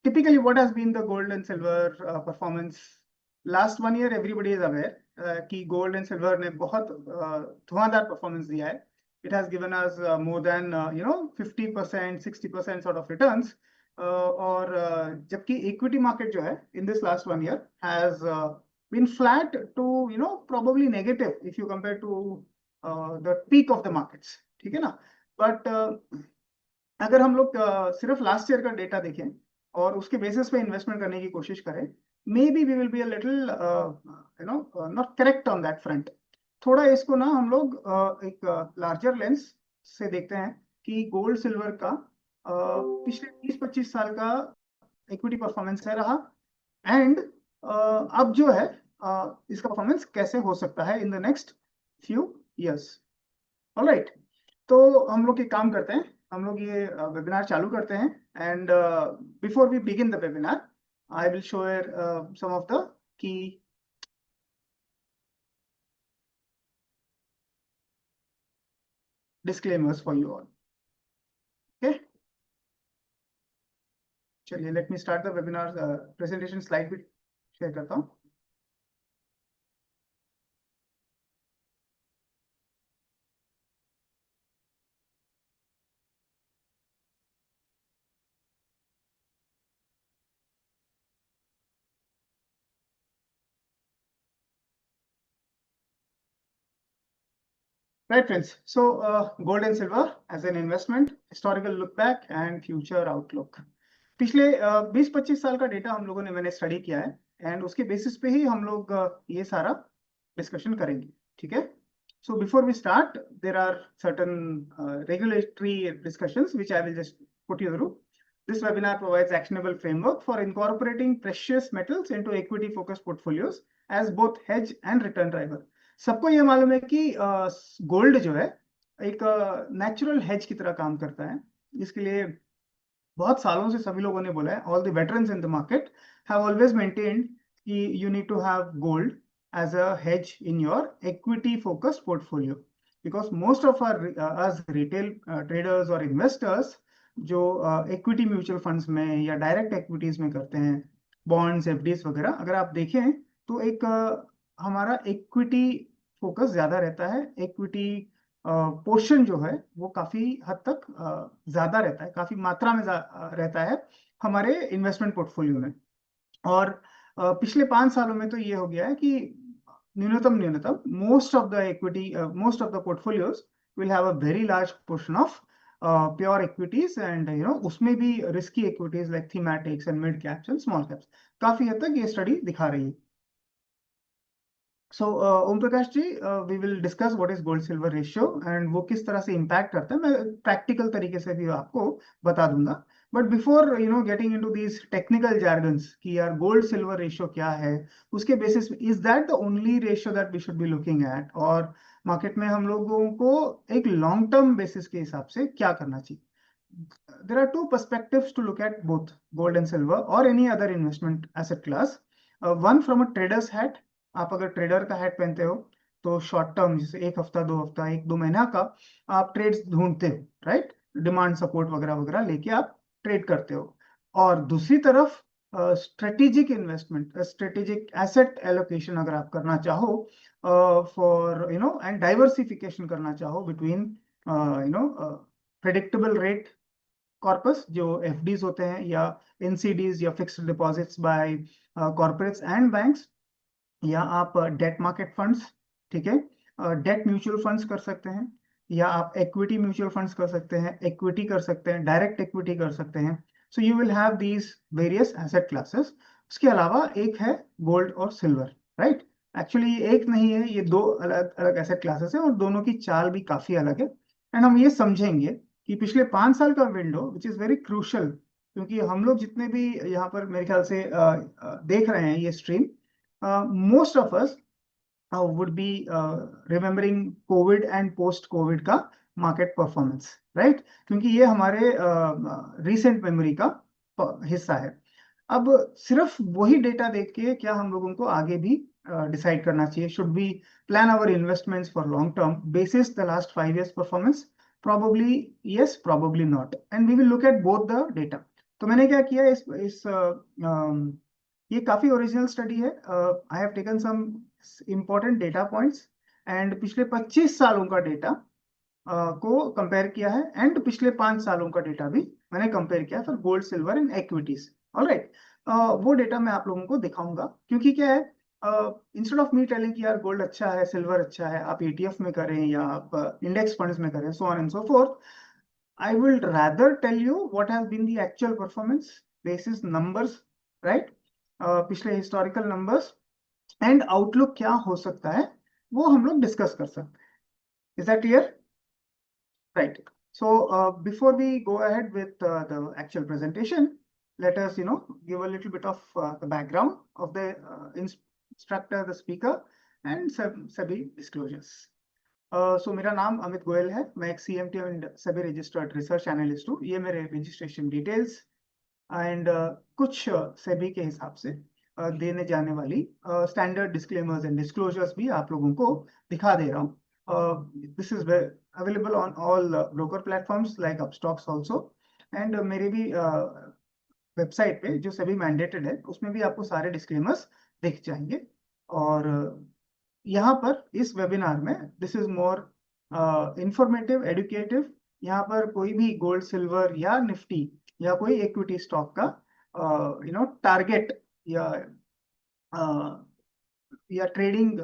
typically what has been the gold and silver performance last 1 year? Everybody is aware कि gold and silver ने बहुत धुआंधार performance दिया है. It has given us more than 50%, 60% sort of returns. और जबकि equity market जो है in this last 1 year has been flat to probably negative if you compare to the peak of the markets. ठीक है ना? But अगर हम लोग सिर्फ लास्ट ईयर का डेटा देखें और उसके बेसिस पे इन्वेस्टमेंट करने की कोशिश करें, maybe we will be a little not correct on that front. थोड़ा इसको ना हम लोग एक लार्जर लेंस से देखते हैं कि गोल्ड सिल्वर का पिछले 20-25 साल का इक्विटी परफॉर्मेंस है रहा, एंड अब जो है इसका परफॉर्मेंस कैसे हो सकता है in the next few years. Alright, तो हम लोग एक काम करते हैं, हम लोग ये वेबिनार चालू करते हैं, and before we begin the webinar I will share some of the key disclaimers for you all. Okay, चलिए let me start the webinar. Presentation slide भी शेयर करता हूँ. Right friends, so gold and silver as an investment, historical look back and future outlook. पिछले 20-25 साल का data हम लोगों ने मैंने स्टडी किया है, एंड उसके बेसिस पे ही हम लोग ये सारा डिस्कशन करेंगे. ठीक है? So before we start, there are certain regulatory discussions which I will just put you through. This webinar provides actionable framework for incorporating precious metals into equity focused portfolios as both hedge and return driver. सबको ये मालूम है कि gold जो है एक natural hedge की तरह काम करता है. इसके लिए बहुत सालों से सभी लोगों ने बोला है, all the veterans in the market have always maintained कि you need to have gold as a hedge in your equity focused portfolio, because most of our as retail traders or investors जो equity mutual funds में या direct equities में करते हैं, bonds, FDs वगैरह, अगर आप देखें तो एक हमारा equity focus ज्यादा रहता है. equity पोर्शन जो है वो काफी हद तक ज्यादा रहता है, काफी मात्रा में रहता है हमारे इन्वेस्टमेंट पोर्टफोलियो में. और पिछले 5 सालों में तो ये हो गया है कि न्यूनतम most of the equity, most of the portfolios will have a very large portion of pure equities, and उसमें भी risky equities like thematics and mid caps and small caps काफी हद तक ये स्टडी दिखा रही है. So Om Prakash ji, we will discuss what is gold silver ratio and वो किस तरह से इम्पैक्ट करता है. मैं प्रैक्टिकल तरीके से भी आपको बता दूंगा. But before getting into these technical jargons कि यार गोल्ड सिल्वर रेशियो क्या है, उसके basis is that the only ratio that we should be looking at, और मार्केट में हम लोगों को एक लॉन्ग टर्म बेसिस के हिसाब से क्या करना चाहिए. There are two perspectives to look at both gold and silver और any other investment asset class. One from a trader's hat. आप अगर ट्रेडर का हैट पहनते हो तो शॉर्ट टर्म, जैसे 1 हफ्ता 2 हफ्ता 1-2 महीना का आप ट्रेड्स ढूंढते हो, राइट? डिमांड सपोर्ट वगैरह वगैरह लेके आप ट्रेड करते हो. और दूसरी तरफ strategic investment, strategic asset allocation अगर आप करना चाहो फॉर एंड डाइवर्सिफिकेशन करना चाहो बिटवीन प्रेडिक्टेबल रेट कॉर्पस जो एफडीज होते हैं, या एनसीडीज या fixed deposits by corporates and banks, या आप डेट मार्केट फंड्स, ठीक है, डेट म्यूचुअल फंड्स कर सकते हैं, या आप इक्विटी म्यूचुअल फंड्स कर सकते हैं, इक्विटी कर सकते हैं, डायरेक्ट इक्विटी कर सकते हैं. So you will have these various asset classes. उसके अलावा एक है गोल्ड और सिल्वर, राइट? एक्चुअली ये एक नहीं है, ये 2 अलग अलग एसेट क्लासेस है और दोनों की चाल भी काफी अलग है. एंड हम ये समझेंगे कि पिछले 5 साल का window which is very crucial, क्योंकि हम लोग जितने भी यहाँ पर मेरे ख्याल से देख रहे हैं ये stream, most of us would be remembering COVID and post-COVID का market performance, right? क्योंकि ये हमारे recent memory का हिस्सा है. अब सिर्फ वही डेटा देख के क्या हम लोगों को आगे भी डिसाइड करना चाहिए? Should we plan our investments for long term basis the last 5 years performance, probably yes, probably not, and we will look at both the data. तो मैंने क्या किया ये काफी ओरिजिनल स्टडी है. I have taken some important data points and पिछले 25 सालों का डेटा को कंपेयर किया है, एंड पिछले 5 सालों का डेटा भी मैंने कंपेयर किया for gold, silver and equities. Alright, वो डेटा मैं आप लोगों को दिखाऊंगा, क्योंकि क्या है, इंस्टेड ऑफ मी टेलिंग कि यार गोल्ड अच्छा है, सिल्वर अच्छा है, आप ईटीएफ में करें या आप इंडेक्स फंड्स में करें, so on and so fourth, I will rather tell you what has been the actual performance basis numbers, right? पिछले historical numbers and outlook क्या हो सकता है, वो हम लोग discuss कर सकते हैं. Is that clear? Right. So before we go ahead with the actual presentation, let us give a little bit of the background of the instructor, the speaker, and सभी disclosures. सो मेरा नाम अमित गोयल है, मैं एक CMT एंड सभी registered research analyst हूँ. ये मेरे रजिस्ट्रेशन डिटेल्स एंड कुछ सेबी के हिसाब से देने जाने वाली स्टैंडर्ड डिस्क्लेमर्स एंड डिस्क्लोजर्स भी आप लोगों को दिखा दे रहा हूँ. This is available on all broker platforms like Upstox also, and मेरे भी वेबसाइट पे जो सभी मैंडेटेड है उसमें भी आपको सारे डिस्क्लेमर्स दिख जाएंगे. और यहाँ पर इस वेबिनार में this is more informative, educative. यहाँ पर कोई भी गोल्ड, सिल्वर या निफ्टी या कोई इक्विटी स्टॉक का टारगेट या ट्रेडिंग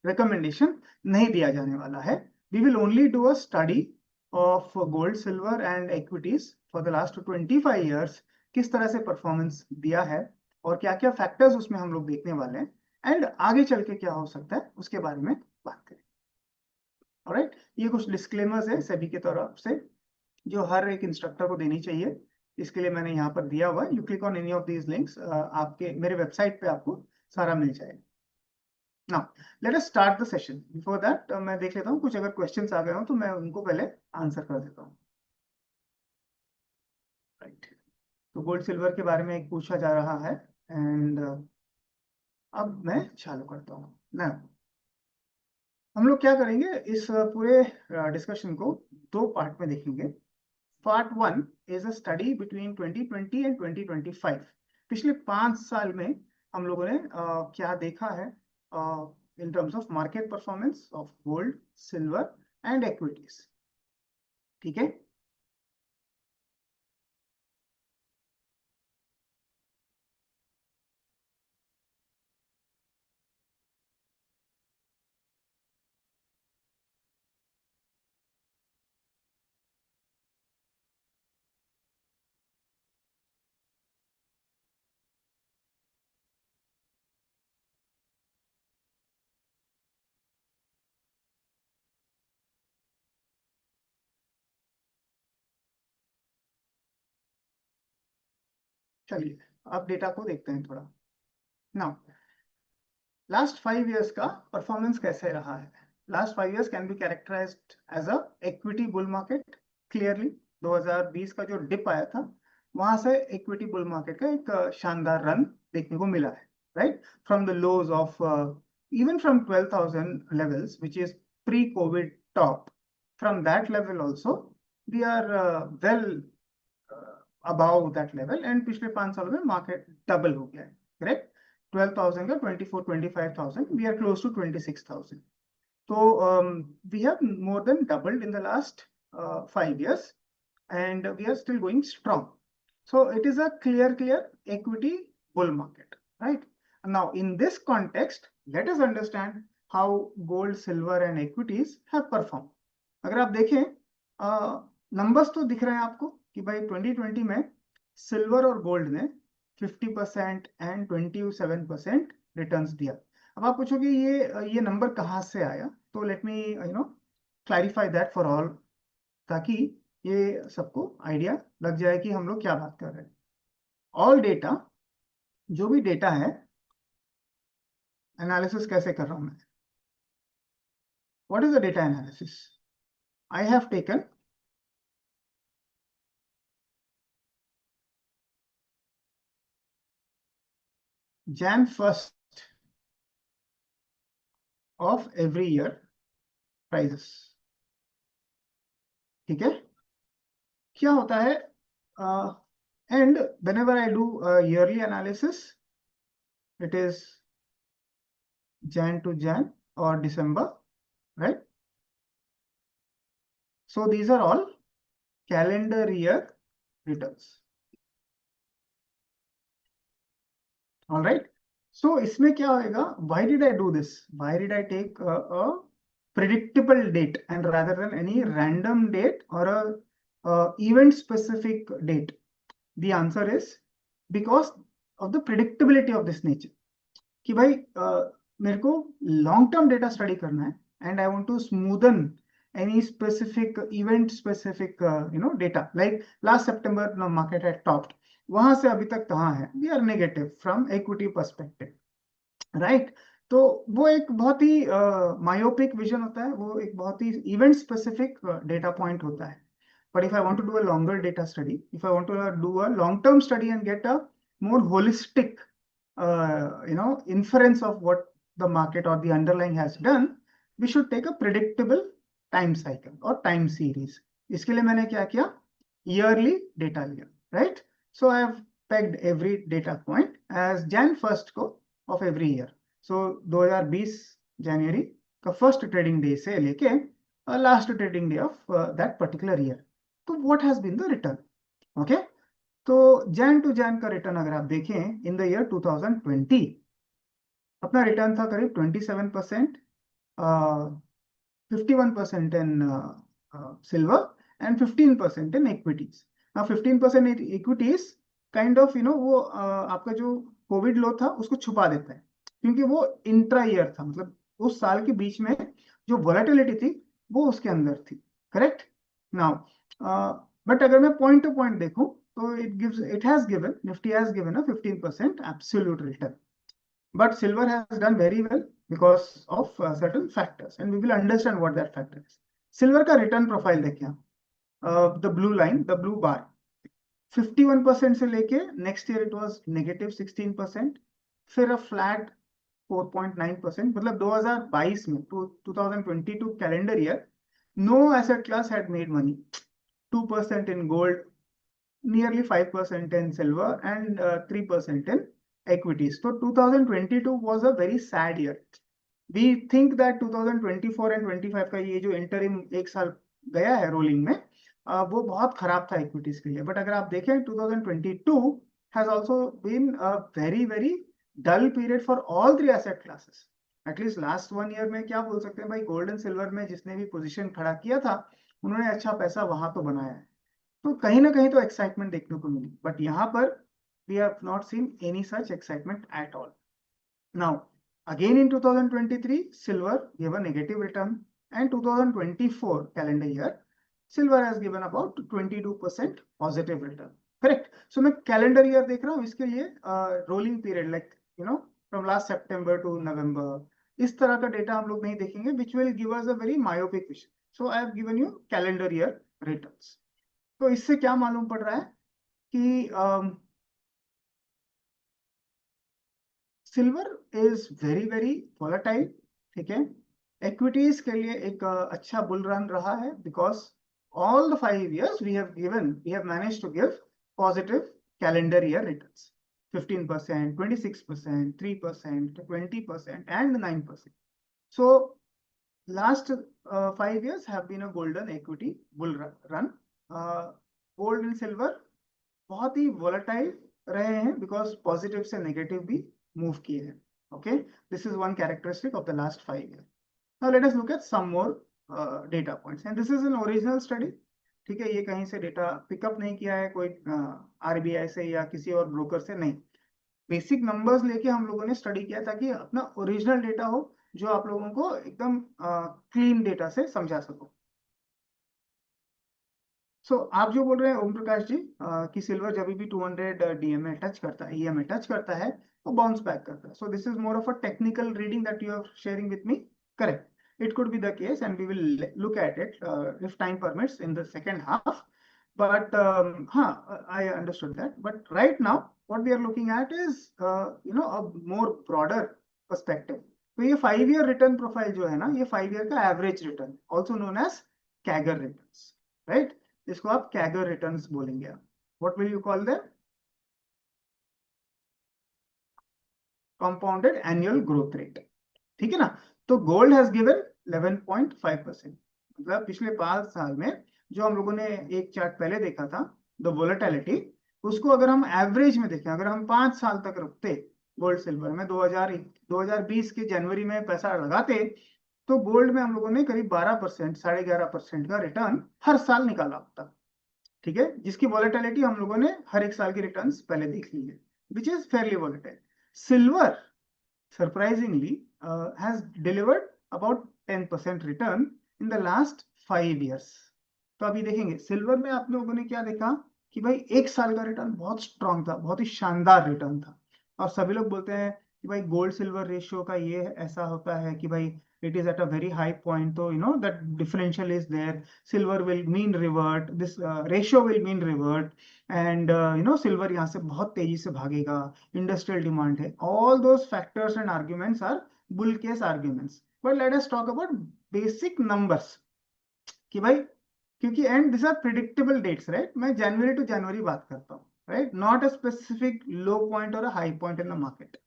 रिकमेंडेशन नहीं दिया जाने वाला है. We will only do a study of gold, silver and equities for the last 25 years. किस तरह से परफॉर्मेंस दिया है और क्या क्या फैक्टर्स उसमें हम लोग देखने वाले हैं, एंड आगे चल के क्या हो सकता है उसके बारे में बात करें. ऑलराइट, ये कुछ डिस्क्लेमर्स है सेबी की तरफ से जो हर एक इंस्ट्रक्टर को देनी चाहिए. इसके लिए मैंने यहाँ पर दिया हुआ है. You click on any of these links, आपके मेरे वेबसाइट पे आपको सारा मिल जाएगा. Now let us start the session. Before that मैं देख लेता हूँ कुछ अगर क्वेश्चंस आ गए हो तो मैं उनको पहले आंसर कर देता हूँ. राइट, तो गोल्ड, सिल्वर के बारे में एक पूछा जा रहा है, एंड अब मैं चालू करता हूँ ना. हम लोग क्या करेंगे, इस पूरे डिस्कशन को 2 पार्ट में देखेंगे. Part 1 is a study between 2020 and 2025. पिछले 5 साल में हम लोगों ने क्या देखा है in terms of market performance of gold, silver and equities. ठीक है, चलिए अब डेटा को देखते हैं थोड़ा. नाउ लास्ट 5 years का परफॉर्मेंस कैसे रहा है. Last 5 years can be characterised as a equity bull market. Clearly 2020 का जो डिप आया था वहां से इक्विटी बुल मार्केट का एक शानदार रन देखने को मिला है. Right, from the lows of even from 12,000 levels, which is pre-COVID top, from that level also we are well above that level, and पिछले 5 सालों में मार्केट डबल हो गया है. करेक्ट, 12,000 का 24-25,000, we are close to 26,000. So we have more than doubled in the last 5 years, and we are still going strong. So it is a clear equity bull market, right? Now in this context, let us understand how gold, silver and equities have performed. अगर आप देखें numbers तो दिख रहे हैं आपको कि भाई 2020 में सिल्वर और गोल्ड ने 50% एंड 27% रिटर्न्स दिया. अब आप पूछोगे ये नंबर कहाँ से आया, तो let me clarify that for all, ताकि ये सबको आइडिया लग जाए कि हम लोग क्या बात कर रहे हैं. ऑल डेटा, जो भी डेटा है, एनालिसिस कैसे कर रहा हूं मैं. What is the data analysis? I have taken Jan 1st of every year prices. ठीक है, क्या होता है, and whenever I do yearly analysis, it is Jan to Jan or December, right? So these are all calendar year returns. All right. So इसमें क्या होएगा? Why did I do this? Why did I take a predictable date and rather than any random date or a event specific date? The answer is because of the predictability of this nature. कि भाई मेरे को long term data study करना है and I want to smoothen any specific event specific data like last September market had topped, वहां से अभी तक कहाँ है, we are negative from equity perspective, right? तो वो एक बहुत ही मायोपिक विजन होता है, वो एक बहुत ही इवेंट स्पेसिफिक डेटा पॉइंट होता है. But if I want to do a longer data study, if I want to do a long-term study and get a more holistic, inference of what the market or the underlying has done, we should take a predictable time cycle or time series. इसके लिए मैंने क्या किया? Yearly data लिया, right? So I have pegged every data point as Jan 1st को of every year. So 2020 January का first trading day से लेके last trading day of that particular year. तो what has been the return? Okay, तो Jan to Jan का return अगर आप देखें इन द ईयर 2020, अपना रिटर्न था करीब 27%, 51% in silver and 15% in equities. now 15% in equities kind of वो आपका जो कोविड लो था उसको छुपा देता है, क्योंकि वो इंट्रा ईयर था, मतलब उस साल के बीच में जो वॉलेटिलिटी थी वो उसके अंदर थी, करेक्ट? नाउ बट अगर मैं पॉइंट टू पॉइंट देखूं तो it has given, Nifty has given a 15% absolute return, but silver has done very well because of certain factors, and we will understand what that factor is. Silver का return profile देखिए, the blue line, the blue bar, 51% से लेके next year it was negative 16%, फिर a flat 4.9%, मतलब 2022 में 2022 calendar year, no asset class had made money. 2% in gold, nearly 5% in silver and 3% in equities. So 2022 was a very sad year. We think that 2024 and 25 का ये जो interim एक साल गया है रोलिंग में, वो बहुत खराब था इक्विटीज के लिए. बट अगर आप देखें 2022 has also been a very very dull period for all three asset classes. At least last 1 year में क्या बोल सकते हैं भाई, गोल्ड एंड सिल्वर में जिसने भी पोजीशन खड़ा किया था उन्होंने अच्छा पैसा वहां तो बनाया है, तो कहीं ना कहीं तो एक्साइटमेंट देखने को मिली. बट यहाँ पर we have not seen any such excitement at all. Now again in 2023 silver gave a negative return, and 2024 calendar year silver has given about 22% positive return, correct? So मैं कैलेंडर ईयर देख रहा हूँ, इसके लिए rolling period like from last September to November, इस तरह का data हम लोग नहीं देखेंगे which will give us a very myopic vision. So I have given you calendar year returns. तो इससे क्या मालूम पड़ रहा है कि silver is very very volatile, ठीक है? इक्विटीज के लिए एक अच्छा बुल रन रहा है because all the 5 years we have managed to give positive calendar year returns, 15%, 26%, 3%, 20% and 9%. So last 5 years have been a golden equity bull run. Gold and silver बहुत ही वोलेटाइल रहे हैं बिकॉज पॉजिटिव से negative भी move किए हैं. Okay, this is one characteristic of the last 5 years. Now let us look at some more data points, and this is an original study, ठीक है? ये कहीं से डेटा पिकअप नहीं किया है कोई आरबीआई से या किसी और ब्रोकर से, नहीं. बेसिक नंबर्स लेके हम लोगों ने स्टडी किया ताकि अपना ओरिजिनल डेटा हो जो आप लोगों को एकदम क्लीन डेटा से समझा सको. सो आप जो बोल रहे हैं ओम प्रकाश जी कि सिल्वर जब भी 200 डीएमए टच करता है, ईएमए टच करता है, वो बाउंस बैक करता है. So this is more of a technical reading that you are sharing with me, correct? It could be the case, and we will look at it if time permits in the second half. But I understood that. But right now, what we are looking at is a more broader perspective. तो ये 5 year return profile जो है ना, ये 5 year का average return, also known as CAGR returns. Right? इसको आप CAGR returns बोलेंगे। What will you call them? Compounded annual growth rate. ठीक है ना? तो गोल्ड हैज गिवन 11.5%। मतलब पिछले 5 साल में जो हम लोगों ने एक चार्ट पहले देखा था, द वोलेटिलिटी, उसको अगर हम एवरेज में देखें, अगर हम 5 साल तक रखते गोल्ड सिल्वर में, 2020 के जनवरी में पैसा लगाते, तो गोल्ड में हम लोगों ने करीब 12%, 11.5% का रिटर्न हर साल निकाला होता। ठीक है? जिसकी वॉलेटिलिटी हम लोगों ने हर एक साल की रिटर्न्स पहले देख ली है, which is fairly volatile. Silver surprisingly has delivered about 10% return in the last 5 years। तो अभी देखेंगे सिल्वर में आप लोगों ने क्या देखा कि भाई एक साल का रिटर्न बहुत स्ट्रांग था, बहुत ही शानदार रिटर्न था। और सभी लोग बोलते हैं कि भाई गोल्ड सिल्वर रेशियो का ये ऐसा होता है कि भाई it is at a very high point, so you know that differential is there, silver will mean revert, this ratio will mean revert, and you know silver यहाँ से बहुत तेजी से भागेगा, इंडस्ट्रियल डिमांड है, all those factors and arguments are bull case arguments, but let us talk about basic numbers कि भाई, क्योंकि and this are predictable dates, right? मैं जनवरी टू जनवरी बात करता हूँ, right? Not a specific low point और a high point in the market.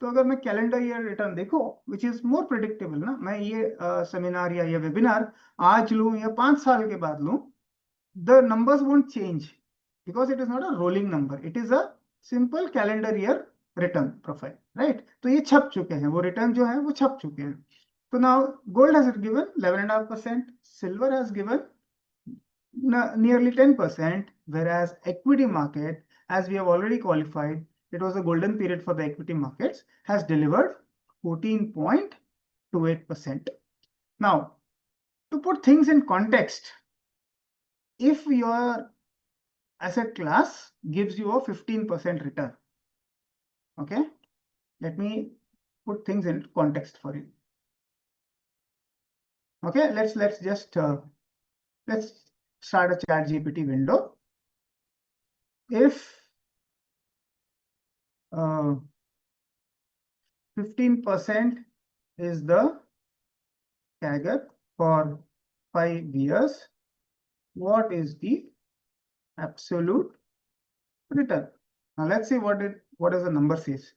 तो अगर मैं कैलेंडर ईयर रिटर्न देखो, विच इज मोर प्रिडिक्टेबल ना, मैं ये सेमिनार या ये वेबिनार आज लूं या 5 साल के बाद लूं, the numbers won't change because it is not a rolling number, it is a simple calendar year return profile, right? तो ये छप चुके हैं, वो रिटर्न जो है वो छप चुके हैं। तो now gold has given 11.5%, silver has given nearly 10%, whereas equity market, as we have already qualified, it was a golden period for the equity markets, has delivered 14.28%. Now, to put things in context, if your asset class gives you a 15% return, okay, let me put things in context for you. Okay, let's just let's start a chat GPT window. If 15% is the CAGR for 5 years, what is the absolute return? Now let's see what does the number says.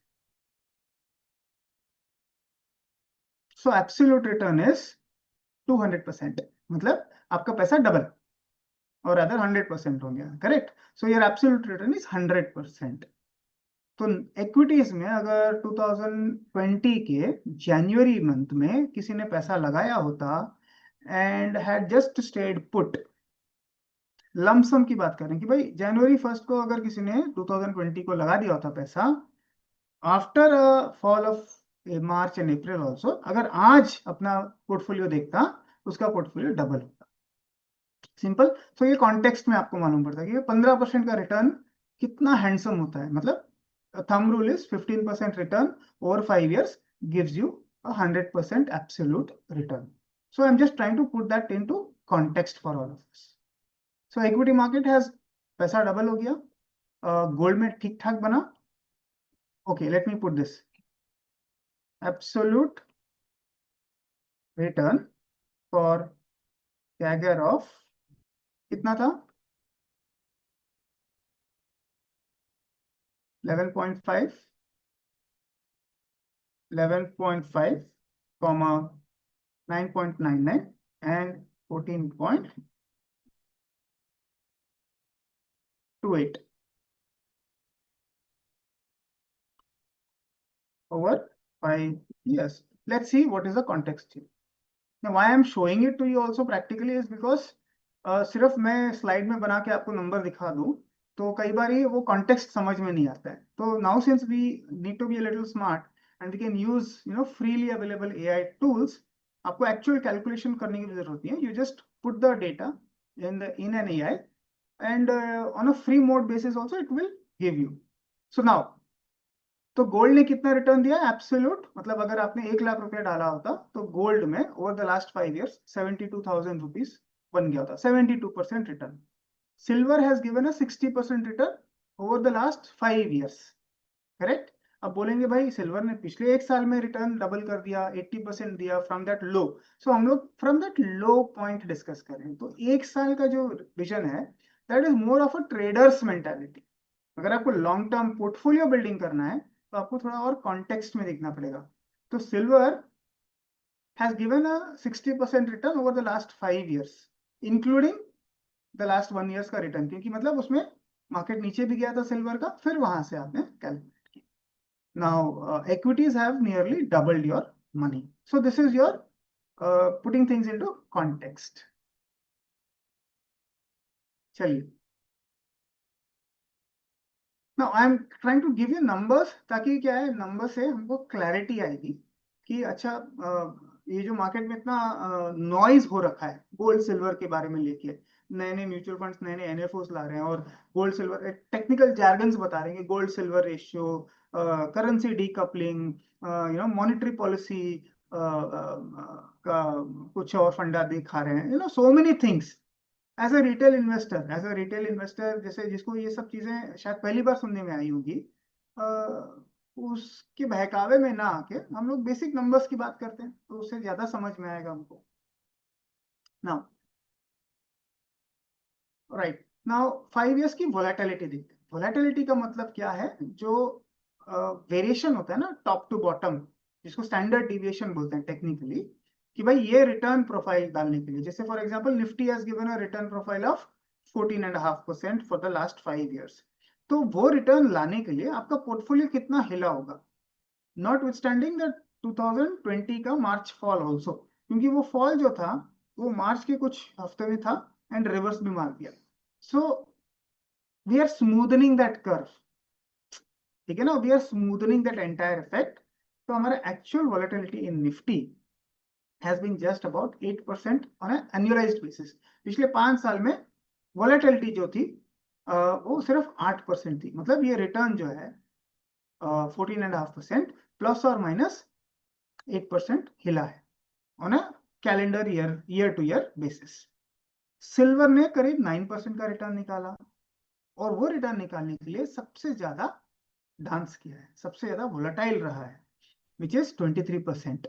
So absolute return is 200%, मतलब आपका पैसा double और other 100% हो गया, correct? So your absolute return is 100%। तो equities में अगर 2020 के जनवरी मंथ में किसी ने पैसा लगाया होता and had just stayed put, lump sum की बात करें कि भाई जनवरी 1 को अगर किसी ने 2020 को लगा दिया होता पैसा, after fall of March and April also, अगर आज अपना पोर्टफोलियो देखता, उसका पोर्टफोलियो डबल होता। सिंपल। तो ये कॉन्टेक्स्ट में आपको मालूम पड़ता है कि 15% का रिटर्न कितना हैंडसम होता है। मतलब thumb rule is 15% return over 5 years gives you a 100% absolute return. So I'm just trying to put that into context for all of us. So equity market has पैसा डबल हो गया, gold में ठीक ठाक बना। Okay, let me put this. Absolute return for CAGR of कितना था? 11.5, 11.5, 9.99 and 14.28 over 5 years. Let's see what is the context here. Now, why I'm showing it to you also practically is because सिर्फ मैं slide में बना के आपको number दिखा दूं तो कई बार वो कॉन्टेक्स्ट समझ में नहीं आता है। तो now since we need to be a little smart and we can use freely available AI tools, आपको एक्चुअल कैलकुलेशन करने की जरूरत नहीं है। You just put the data in an AI and on a free mode basis also it will give you. So now, तो gold ने कितना return दिया एब्सोल्यूट, मतलब अगर आपने 1 लाख रुपया डाला होता तो गोल्ड में over the last 5 years 72,000 rupees बन गया होता, 72% return. Silver has given a 60% return over the last 5 years, correct? अब बोलेंगे भाई सिल्वर ने पिछले एक साल में रिटर्न डबल कर दिया, 80% दिया फ्रॉम दैट लो। सो हम लोग from that low point discuss करें तो एक साल का जो विजन है that is more of a traders mentality. अगर आपको लॉन्ग टर्म पोर्टफोलियो बिल्डिंग करना है तो आपको थोड़ा और कॉन्टेक्स्ट में देखना पड़ेगा। तो silver has given a 60% return over the last 5 years, including the last 1 years का रिटर्न, क्योंकि मतलब उसमें मार्केट नीचे भी गया था सिल्वर का, फिर वहां से आपने कैलकुलेट किया। Now equities have nearly doubled your money. So this is your putting things into context. चलिए, now I am trying to give you numbers ताकि क्या है, नंबर से हमको क्लैरिटी आएगी कि अच्छा ये जो मार्केट में इतना नॉइज हो रखा है गोल्ड सिल्वर के बारे में लेके, नए नए म्यूचुअल फंड्स नए नए एनएफओस ला रहे हैं और गोल्ड सिल्वर टेक्निकल जार्गन्स बता रहे हैं, gold silver ratio, currency decoupling, monetary policy का कुछ और फंडा दिखा रहे हैं, so many things. As a retail investor जैसे जिसको ये सब चीजें शायद पहली बार सुनने में आई होगी, उसके बहकावे में ना आके हम लोग बेसिक नंबर्स की बात करते हैं तो उससे ज्यादा समझ में आएगा हमको। नाउ राइट, नाउ 5 years की वोलेटिलिटी देखते हैं। वोलेटिलिटी का मतलब क्या है, जो वेरिएशन होता है ना टॉप टू बॉटम, जिसको स्टैंडर्ड डिविएशन बोलते हैं टेक्निकली, कि भाई ये रिटर्न प्रोफाइल डालने के लिए, जैसे for example Nifty has given a return profile of 14.5% for the last 5 years। तो वो रिटर्न लाने के लिए आपका पोर्टफोलियो कितना हिला होगा, नॉट विथस्टैंडिंग द 2020 का मार्च फॉल ऑल्सो, क्योंकि वो फॉल जो था वो मार्च के कुछ हफ्ते में था एंड रिवर्स भी मार दिया। So we are smoothening that curve, ठीक है ना, we are smoothening that entire effect. तो हमारा actual volatility in Nifty has been just about 8% on an annualized basis। पिछले 5 साल में वॉलेटिलिटी जो थी वो सिर्फ 8% थी, मतलब ये रिटर्न जो है 14.5% प्लस और माइनस 8% हिला है on a calendar year two year basis. Silver ने करीब 9% का रिटर्न निकाला और वो रिटर्न निकालने के लिए सबसे ज्यादा डांस किया है, सबसे ज्यादा वोलेटाइल रहा है, विच इज 23%।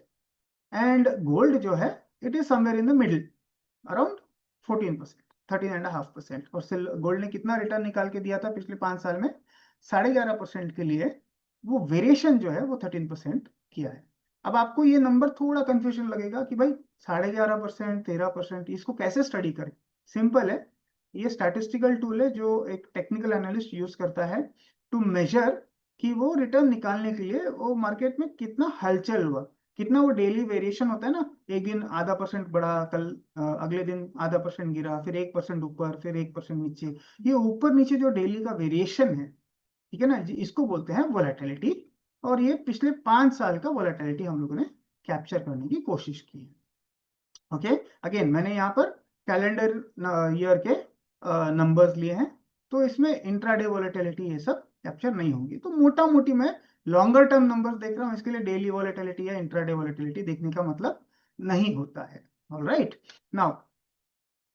एंड गोल्ड जो है it is somewhere in the middle around 14%, 13.5%। और गोल्ड ने कितना रिटर्न निकाल के दिया था पिछले 5 साल में, 11.5% के लिए वो वेरिएशन जो है वो 13% किया है। अब आपको ये नंबर थोड़ा कंफ्यूजन लगेगा कि भाई 11.5%, 13%, इसको कैसे स्टडी करें। सिंपल है, ये स्टैटिस्टिकल टूल है जो एक टेक्निकल एनालिस्ट यूज करता है टू मेजर कि वो रिटर्न निकालने के लिए वो मार्केट में कितना हलचल हुआ, कितना वो डेली वेरिएशन होता है ना, एक दिन आधा परसेंट बढ़ा, कल अगले दिन आधा परसेंट गिरा, फिर 1% ऊपर, फिर 1% नीचे, ये ऊपर नीचे जो डेली का वेरिएशन है, ठीक है ना जी, इसको बोलते हैं वोलेटिलिटी। और ये पिछले 5 साल का वोलेटिलिटी हम लोगों ने कैप्चर करने की कोशिश की है। ओके, अगेन मैंने यहाँ पर कैलेंडर ईयर के नंबर्स लिए हैं, तो इसमें इंट्राडे वोलेटिलिटी ये सब कैप्चर नहीं होंगी। तो मोटा मोटी मैं लॉन्गर टर्म नंबर्स देख रहा हूँ, इसके लिए डेली वोलेटिलिटी या इंट्राडे वोलेटिलिटी देखने का मतलब नहीं होता है। ऑलराइट, नाउ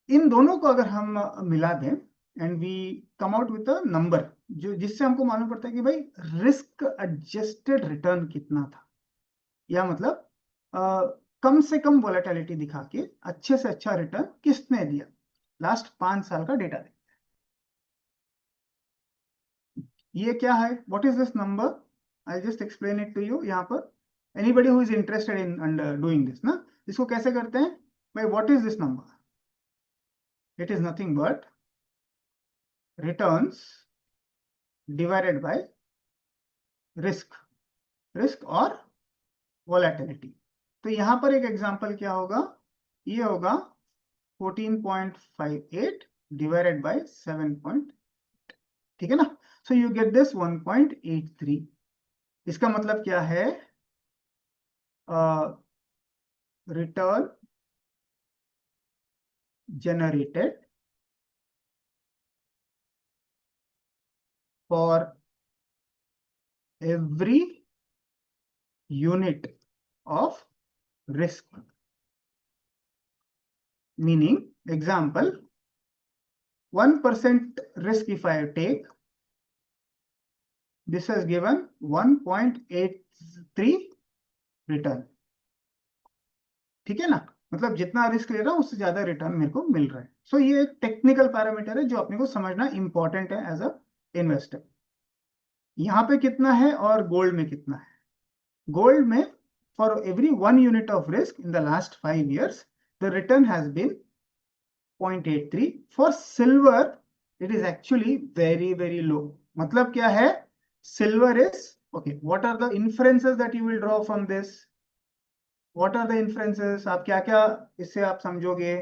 इन दोनों को अगर हम मिला दें and we come out with a number, जो जिससे हमको मालूम पड़ता है कि भाई रिस्क एडजस्टेड रिटर्न कितना था, या मतलब कम से कम वोलेटिलिटी दिखा के अच्छे से अच्छा रिटर्न किसने दिया, लास्ट 5 साल का डेटा दे। ये क्या है, what is this number, I just explain it to you. यहाँ पर anybody who is interested in doing this ना, इसको कैसे करते हैं भाई, what is this number, it is nothing but returns divided by risk और वोलेटिलिटी। तो यहाँ पर एक एग्जांपल क्या होगा, ये होगा 14.58 डिवाइडेड बाय 7. ठीक है ना, सो यू गेट दिस 1.83। इसका मतलब क्या है, return generated for every unit of risk, meaning example 1% risk if I take, this has given 1.83 return. ठीक है ना, मतलब जितना रिस्क ले रहा हूं उससे ज्यादा रिटर्न मेरे को मिल रहा है। सो ये एक टेक्निकल पैरामीटर है जो अपने को समझना इंपॉर्टेंट है एज अ इन्वेस्टर। यहाँ पे कितना है और गोल्ड में कितना है? गोल्ड में for every 1 unit of risk in the last 5 years, the return has been 0.83. For silver, it is actually very, very low. मतलब क्या है? Silver is, okay, what are the inferences that you will draw from this? What are the inferences? आप क्या क्या इससे आप समझोगे?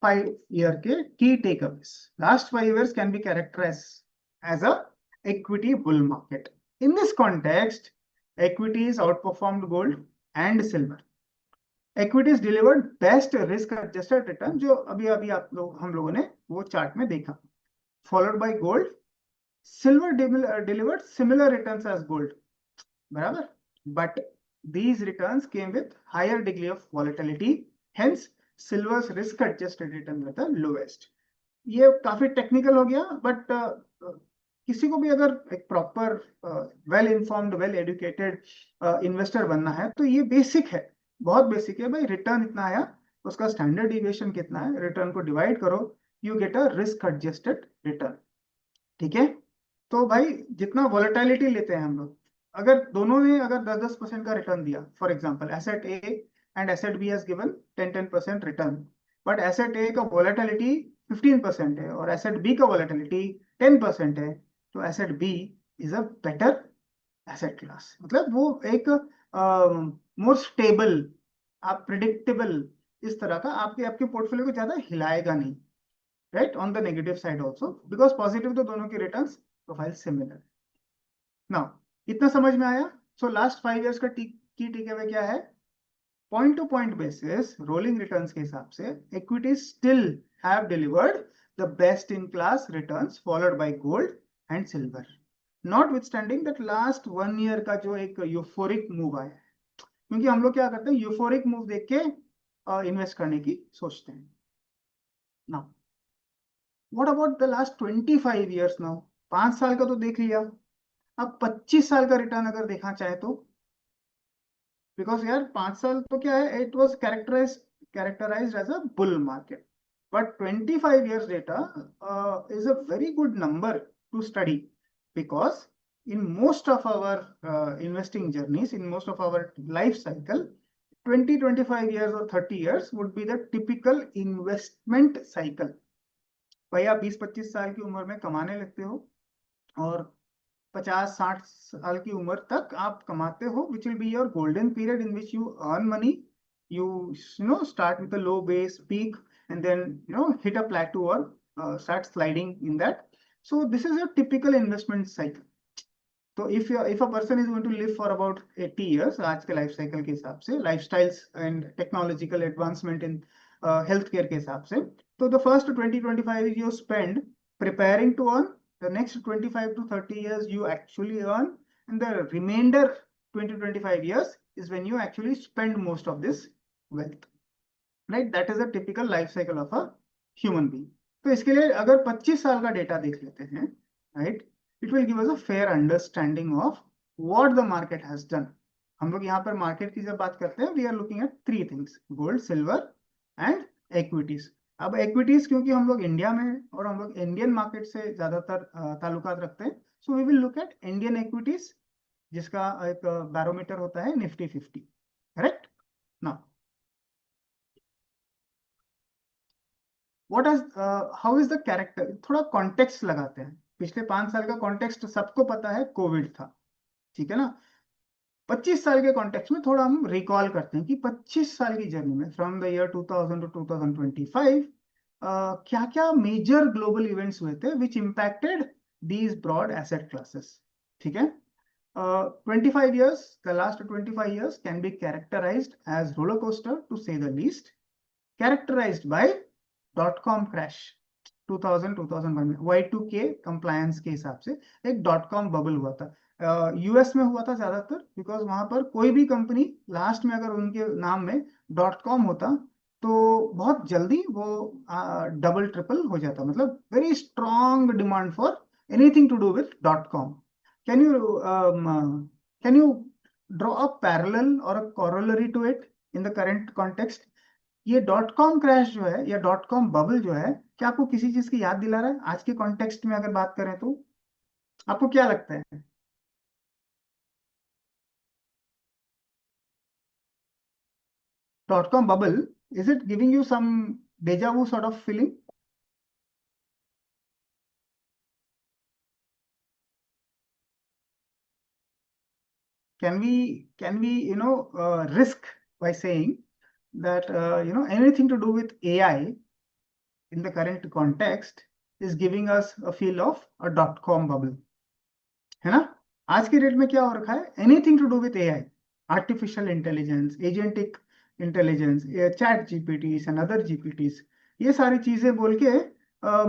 5 year के key takeaways. Last 5 years can be characterized as a equity bull market. In this context, equities outperformed gold and silver. Equities delivered best risk adjusted return, जो अभी अभी हम लोगों ने वो चार्ट में देखा, followed by gold. Silver delivered similar returns as gold, बराबर, but these returns came with higher degree of volatility. Hence, silver's risk adjusted return were the lowest. ये काफी टेक्निकल हो गया, बट किसी को भी अगर एक proper well informed well educated investor बनना है तो ये बेसिक है, बहुत बेसिक है भाई। रिटर्न इतना आया, उसका स्टैंडर्ड डिविएशन कितना है, रिटर्न को डिवाइड करो, you get a risk adjusted return. ठीक है, तो भाई जितना वॉलेटिलिटी लेते हैं हम लोग, अगर दोनों ने अगर 10-10% का रिटर्न दिया, for example asset A and asset B has given 10-10% return, but asset A का वॉलेटिलिटी 15% है और एसेट बी का वॉलेटिलिटी 10% है, तो asset B is a better asset class. मतलब वो एक मोर स्टेबल, आप प्रिडिक्टेबल, इस तरह का आपके आपके पोर्टफोलियो को ज्यादा हिलाएगा नहीं, right? On the negative side also, because positive तो दोनों की रिटर्न्स प्रोफाइल सिमिलर। नाउ इतना समझ में आया? सो लास्ट 5 years का की टेकअवे क्या है? Point two point basis, rolling returns के हिसाब से equities still have delivered the best in class returns, followed by gold and silver, notwithstanding that last 1 year का जो एक यूफोरिक मूव आया है। क्योंकि हम लोग क्या करते हैं, यूफोरिक मूव देख के इन्वेस्ट करने की सोचते हैं। Now what about the last 25 years? Now 5 साल का तो देख लिया, अब 25 साल का रिटर्न अगर देखना चाहे तो, बिकॉज यार 5 साल तो क्या है, it was characterised as a bull market, but 25 years data is a very good number to study, because in most of our investing journeys, in most of our life cycle, 20-25 years or 30 years would be the typical investment cycle. भाई आप 20-25 साल की उम्र में कमाने लगते हो और 50-60 साल की उम्र तक आप कमाते हो, which will be your golden period in which you earn money. You know, start with a low base peak and then hit a plateau or start sliding in that. So this is a typical investment cycle. So if a person is going to live for about 80 years, आज के life cycle के हिसाब से, lifestyles and technological advancement in healthcare के हिसाब से, तो the first 20-25 you spend preparing to earn, the next 25 to 30 years you actually earn, and the remainder 20-25 years is when you actually spend most of this wealth, right? That is a typical life cycle of a human being. तो इसके लिए अगर 25 साल का data देख लेते हैं, right, it will give us a fair understanding of what the market has done. हम लोग यहाँ पर मार्केट की जब बात करते हैं, we are looking at 3 things: gold, silver and equities. अब equities क्योंकि हम लोग इंडिया में हैं और हम लोग इंडियन मार्केट से ज्यादातर ताल्लुकात रखते हैं, so we will look at Indian equities, जिसका एक बैरोमीटर होता है Nifty 50, correct? Now what is how is the character, थोड़ा कॉन्टेक्स्ट लगाते हैं। पिछले 5 साल का कॉन्टेक्स्ट सबको पता है, कोविड था, ठीक है ना? 25 साल के कॉन्टेक्स्ट में थोड़ा हम रिकॉल करते हैं कि 25 साल की जर्नी में फ्रॉम द ईयर 2000 टू 2025 क्या क्या मेजर ग्लोबल इवेंट्स हुए थे which impacted these broad asset classes. ठीक है, 25 years, the last 25 years can be characterized as roller coaster to say the least, characterized by .com crash 2000-2001 में, Y2K compliance के हिसाब से एक .com बबल हुआ था। यूएस में हुआ था ज्यादातर, बिकॉज वहां पर कोई भी कंपनी लास्ट में अगर उनके नाम में .com होता तो बहुत जल्दी वो डबल ट्रिपल हो जाता, मतलब very strong demand for anything to do with .com. Can you draw a parallel or a corollary to it in the current context? ये .com क्रैश जो है या .com बबल जो है, क्या आपको किसी चीज की याद दिला रहा है आज के कॉन्टेक्स्ट में? अगर बात करें तो आपको क्या लगता है? .com bubble, is it giving you some deja vu sort of feeling? Can we risk by saying that anything to do with AI in the current context is giving us a feel of a .com bubble, है ना? आज के date में क्या हो रखा है? Anything to do with AI, artificial intelligence, agentic intelligence, chat GPTs and other GPTs, ये सारी चीजें बोल के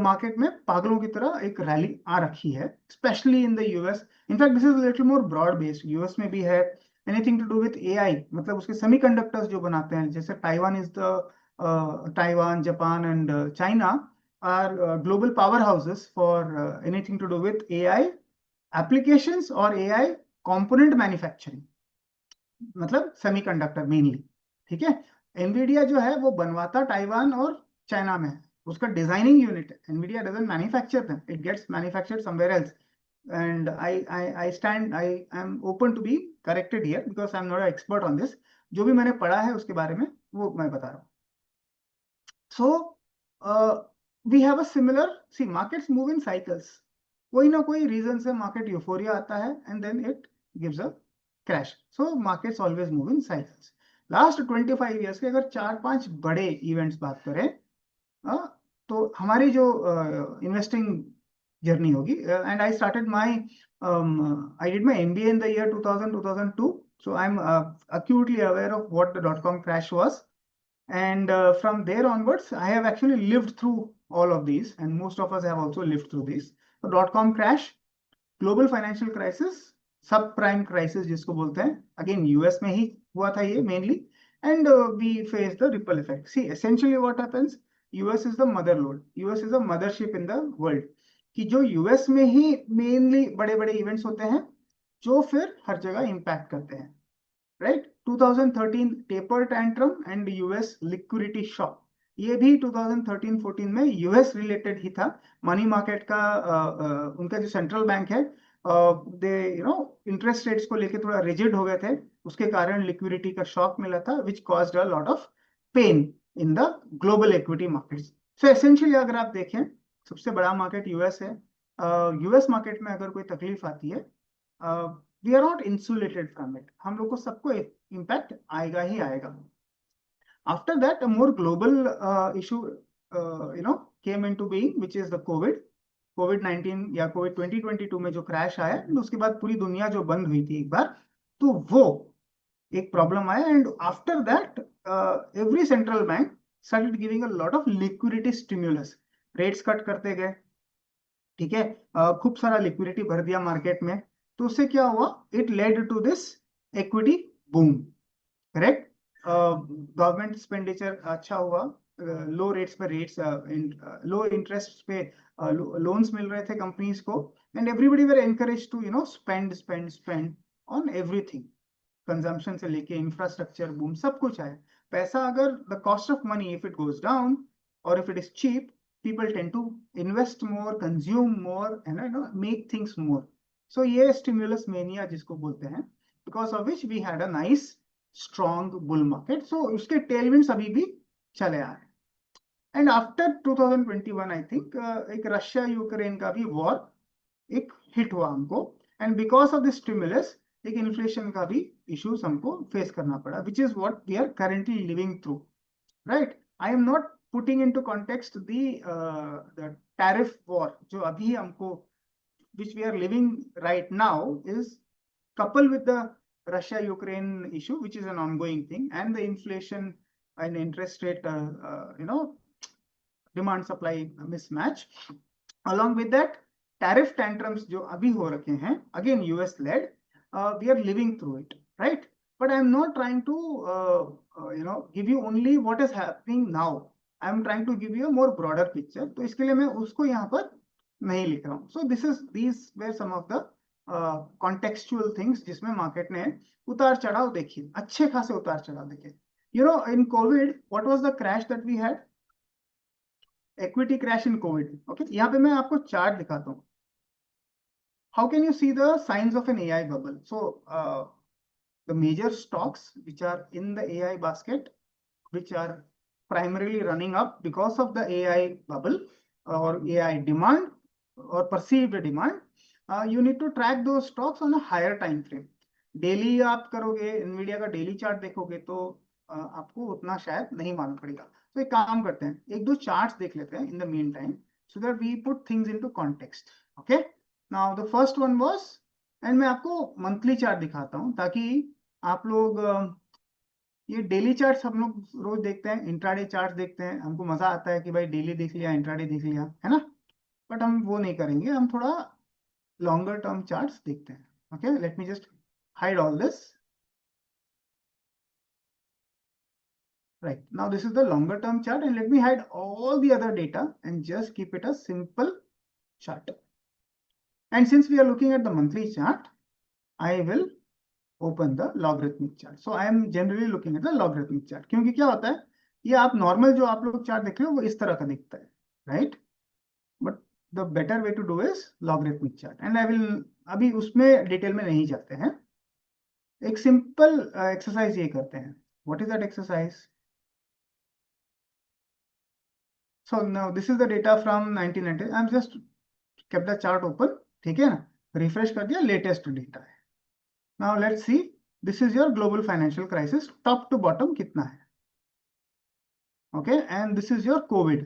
मार्केट में पागलों की तरह एक रैली आ रखी है, specially in the US. In fact this is little more broad based. US में भी है. Anything to do with AI, मतलब उसके सेमीकंडक्टर्स जो बनाते हैं, जैसे Taiwan, Japan and China are global powerhouses for anything to do with AI applications or AI component manufacturing, मतलब सेमीकंडक्टर मेनली. ठीक है. एनवीडिया जो है वो बनवाता ताइवान और चाइना में है. उसका डिजाइनिंग यूनिट है. Nvidia doesn't manufacture them, it gets manufactured somewhere else. And I am open to be corrected here because I'm not an expert on this. जो भी मैंने पढ़ा है उसके बारे में वो मैं बता रहा हूँ. So we have a similar, see, markets move in cycles. कोई ना कोई रीजन से मार्केट यूफोरिया आता है and then it gives a crash. So markets always move in cycles. Last 25 years के अगर 4-5 बड़े इवेंट्स बात करें तो हमारी जो इन्वेस्टिंग जर्नी होगी, and I started my I did my MBA in the year 2000-2002, so I'm acutely aware of what the .com crash was. And from there onwards, I have actually lived through all of these, and most of us have also lived through these. So .com crash, global financial crisis, सब prime crisis जिसको बोलते हैं, again US में ही हुआ था ये mainly, and we face the ripple effect. See essentially what happens, US is the mother lode, US is the mothership in the world, कि जो यूएस में ही मेनली बड़े बड़े इवेंट्स होते हैं जो फिर हर जगह इंपैक्ट करते हैं, right? 2013 taper tantrum and US liquidity shock, ये भी 2013-14 में यूएस रिलेटेड ही था. मनी मार्केट का उनका जो सेंट्रल बैंक है, दे इंटरेस्ट रेट्स को लेके थोड़ा रिजिड हो गए थे, उसके कारण लिक्विडिटी का शॉक मिला था, which caused a lot of pain in the global equity markets. So essentially अगर आप देखें, सबसे बड़ा मार्केट यूएस है. यूएस मार्केट में अगर कोई तकलीफ आती है, we are not insulated from it. हम लोग को सबको इम्पैक्ट आएगा ही आएगा. After that a more global issue came into being, which is the COVID-19 या कोविड 2022 में जो क्रैश आया, उसके बाद पूरी दुनिया जो बंद हुई थी एक बार, तो वो एक प्रॉब्लम आया. And after that every central bank started giving a lot of liquidity stimulus, rates cut करते गए, ठीक है, खूब सारा लिक्विडिटी भर दिया मार्केट में. तो उससे क्या हुआ? It led to this equity boom, correct. Government expenditure अच्छा हुआ, लो रेट्स पे रेट्स, लो इंटरेस्ट पे लोन्स मिल रहे थे कंपनीज को, and everybody were encourage to spend on everything. Consumption से लेके इंफ्रास्ट्रक्चर बूम, सब कुछ आया. पैसा अगर the cost of money if it goes down और if it is cheap, people tend to invest more, consume more, and make things more. So ये stimulus mania जिसको बोलते हैं, because of which we had a nice strong bull market. So उसके tailwinds अभी भी चले आ रहे हैं. And after 2021 I think एक रशिया यूक्रेन का भी war एक हिट हुआ हमको, and because of this stimulus एक इन्फ्लेशन का भी इश्यूज हमको फेस करना पड़ा, which is what we are currently living through, right? I am not putting into context the tariff war जो अभी हमको, which we are living right now, is coupled with the Russia-Ukraine issue, which is an ongoing thing, and the inflation and interest rate, demand supply mismatch. Along with that, tariff tantrums जो अभी हो रखे हैं, again US led, we are living through it, right? But I am not trying to give you only what is happening now. I am trying to give you a more broader picture. तो इसके लिए मैं उसको यहाँ पर नहीं लिख रहा हूँ. So these were some of the contextual things जिसमें मार्केट ने उतार चढ़ाव देखिए, अच्छे खासे उतार चढ़ाव देखिए. In COVID, what was the crash that we had? Equity crash in COVID. Okay, यहाँ पे मैं आपको चार्ट दिखाता हूँ. How can you see the signs of an AI bubble? So the major stocks which are in the AI basket, which are primarily running up because of the AI bubble or AI demand or perceived demand, you need to track those stocks on a higher time frame. Daily आप करोगे, Nvidia का daily chart देखोगे तो आपको उतना शायद नहीं मालूम पड़ेगा. तो एक काम करते हैं, एक दो चार्ट्स देख लेते हैं in the meantime, so that we put things into context. Okay, now the first one was, and मैं आपको मंथली चार्ट दिखाता हूँ ताकि आप लोग ये डेली चार्ट्स हम लोग रोज देखते हैं, इंट्राडे चार्ट्स देखते हैं, हमको मजा आता है कि भाई डेली देख लिया, इंट्राडे देख लिया, है ना. बट हम वो नहीं करेंगे, हम थोड़ा लॉन्गर टर्म चार्ट्स देखते हैं. Okay, let me just hide all this. Right, now this is the longer term chart, and let me hide all the other data and just keep it a simple chart. And since we are looking at the monthly chart, I will open the logarithmic chart. So I am generally looking at the logarithmic chart. क्योंकि क्या होता है, ये आप normal जो आप लोग chart देख रहे हो वो इस तरह का दिखता है, right. But the better way to do is logarithmic chart, and I will अभी उसमें डिटेल में नहीं जाते हैं. एक सिंपल एक्सरसाइज ये करते हैं. What is that exercise? So now this is the data from 1990. I'm just kept the chart open. ठीक है ना, रिफ्रेश कर दिया, लेटेस्ट डेटा है. Now let's see. This is your global financial crisis. Top to bottom कितना है? Okay, and this is your COVID.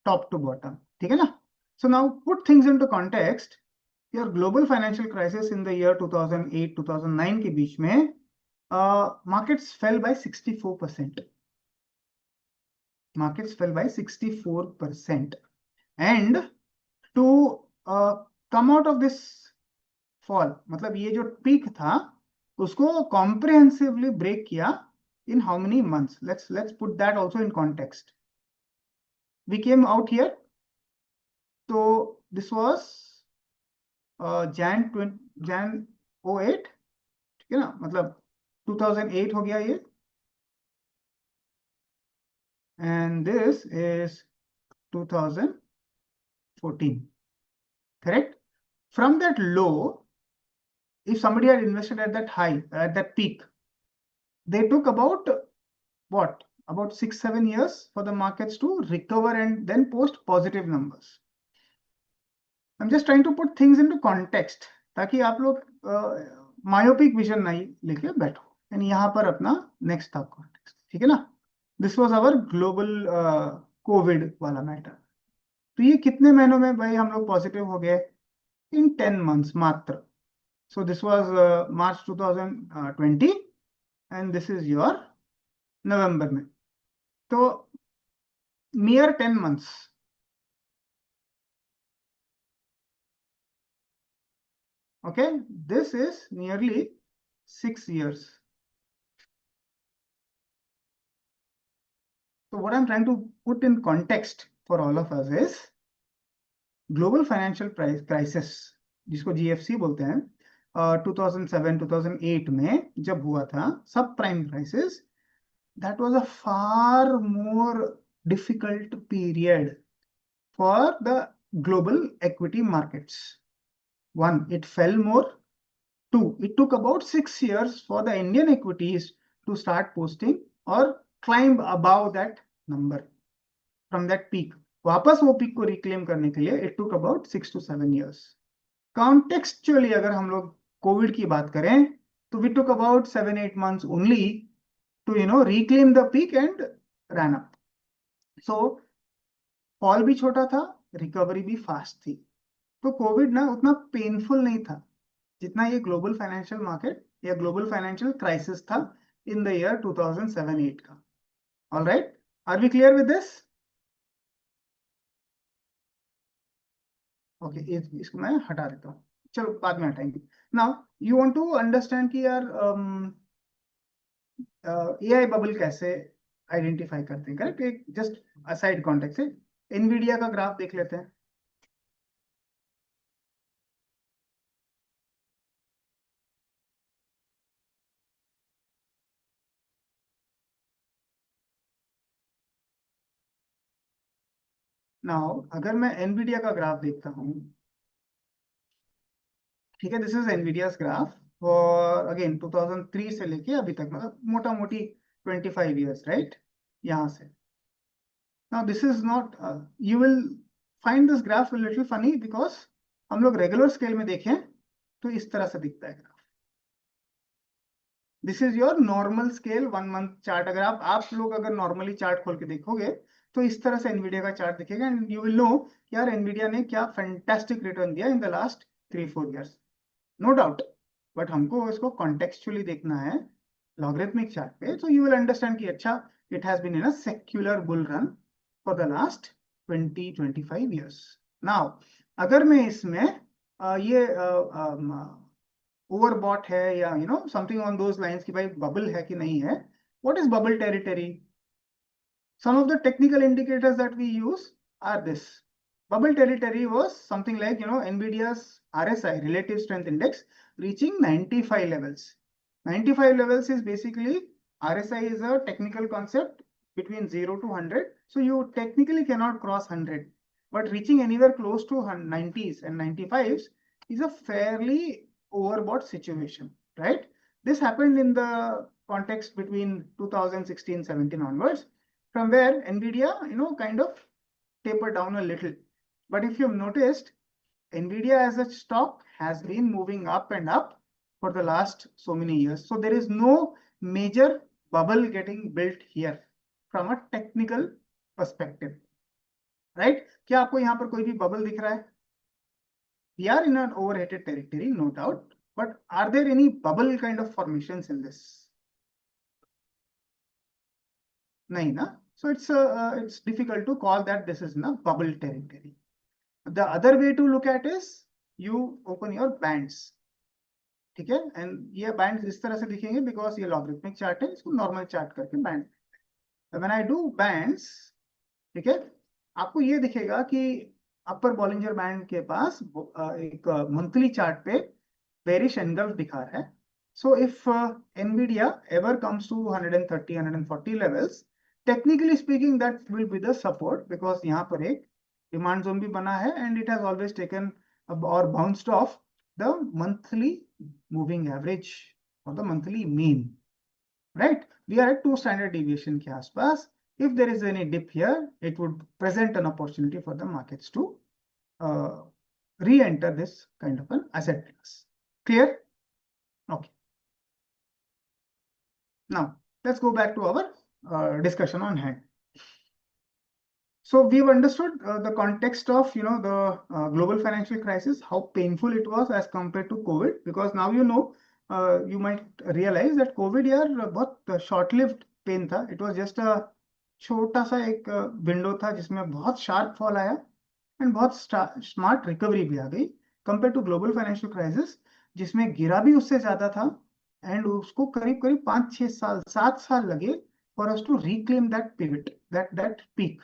Top to bottom. ठीक है ना? So now put things into context. Your global financial crisis in the year 2008-2009 के बीच में markets fell by 64%. Markets fell by 64%. And to come out of this fall, मतलब ये जो peak था उसको comprehensively break किया in how many months? Let's put that also in context. We came out here, so this was Jan 08, ठीक है ना, मतलब 2008 हो गया ये, and this is 2014, correct? From that low, if somebody had invested at that high, at that peak, they took about what? About 6-7 years for the markets to recover and then post positive numbers. I'm just trying to put things into context ताकि आप लोग myopic vision नहीं लेके बैठो. And यहाँ पर अपना next था कॉन्टेक्स्ट, ठीक है ना. This was our global Covid वाला मैटर. तो ये कितने महीनों में भाई हम लोग पॉजिटिव हो गए? इन 10 months मात्र. So this was March 2020 and this is your November में. तो near 10 months. Okay, this is nearly 6 years. So what I'm trying to put in context for all of us is global financial crisis, जिसको GFC बोलते हैं, 2007-2008 में जब हुआ था सब prime crisis, that was a far more difficult period for the global equity markets. One, it fell more. Two, it took about 6 years for the Indian equities to start posting or climb above that number from that peak. वापस वो peak को reclaim करने के लिए it took about 6 to 7 years. Contextually अगर हम लोग Covid की बात करें तो we took about 7-8 months only to reclaim the peak and ran up. So fall भी छोटा था, रिकवरी भी फास्ट थी. तो कोविड ना उतना पेनफुल नहीं था जितना ये ग्लोबल फाइनेंशियल मार्केट या ग्लोबल फाइनेंशियल क्राइसिस था इन द ईयर 2007-8 का. All right, are we clear with this? Okay, इसको मैं हटा देता हूँ, चलो बाद में हटाएंगे. Now you want to understand कि यार एआई बबल कैसे आइडेंटिफाई करते हैं, करेक्ट? एक जस्ट असाइड कॉन्टेक्स्ट है. एनवीडिया का ग्राफ देख लेते हैं। नाउ अगर मैं एनवीडिया का ग्राफ देखता हूँ, ठीक है, दिस इज एनवीडियाज ग्राफ और अगेन 2003 से लेके अभी तक, मतलब मोटा मोटी 25 ईयर्स, राइट, यहाँ से। Now this is not, you will find this graph little funny because हम लोग रेगुलर स्केल में देखें तो इस तरह से दिखता है graph. This is your normal scale 1 month chart. अगर आप लोग अगर नॉर्मली चार्ट खोल के देखोगे तो इस तरह से एनवीडिया का चार्ट दिखेगा एंड यू विल नो यार एनवीडिया ने क्या फैंटास्टिक रिटर्न दिया in the last 3-4 years, no doubt. But हमको इसको कॉन्टेक्चुअली देखना है लॉगरिथमिक चार्ट पे, तो यू विल अंडरस्टैंड कि अच्छा it has been in a secular bull run for the last 20-25 years. Now अगर मैं इसमें ये ओवरबॉट है या समथिंग ऑन दोज लाइंस की भाई बबल है कि नहीं है, what is bubble territory? Some of the technical indicators that we use are this. Bubble territory was something like, NVIDIA's RSI, Relative Strength Index, reaching 95 levels. 95 levels is basically, RSI is a technical concept between 0 to 100. So you technically cannot cross 100. But reaching anywhere close to 90s and 95s is a fairly overbought situation, right? This happened in the context between 2016-17 onwards, from where Nvidia, kind of tapered down a little. But if you've noticed, Nvidia as a stock has been moving up and up for the last so many years. So there is no major bubble getting built here from a technical perspective, right? क्या आपको यहाँ पर कोई भी bubble दिख रहा है? We are in an overheated territory, no doubt. But are there any bubble kind of formations in this? Nahin, na? So it's difficult to call that this is in a bubble territory. The other way to look at is you open your bands, ठीक है, and ये band इस तरह से दिखेंगे because ये logarithmic chart है, इसको नॉर्मल चार्ट करके band, when I do bands, ठीक है, आपको ये दिखेगा कि अपर बॉलिंजर बैंड के पास एक मंथली चार्ट पे बेरिश एंगल दिखा रहा है. So if Nvidia ever comes to 130, 140 levels, technically speaking, that will be the support because यहाँ पर एक demand zone भी बना है and it has always taken or bounced off the monthly moving average or the monthly mean, right? We are at 2 standard deviation के आसपास. If there is any dip here, it would present an opportunity for the markets to re-enter this kind of an asset class. Clear? Okay. Now, let's go back to our discussion on hand. So we've understood the context of, the global financial crisis, how painful it was as compared to COVID, because now you might realize that COVID यार बहुत short-lived pain था. It was just a छोटा सा एक window था जिसमें बहुत sharp fall आया and बहुत smart recovery भी आ गई compared to global financial crisis जिसमें गिरा भी उससे ज्यादा था and उसको करीब करीब 5-6 साल 7 साल लगे for us to reclaim that pivot, that peak.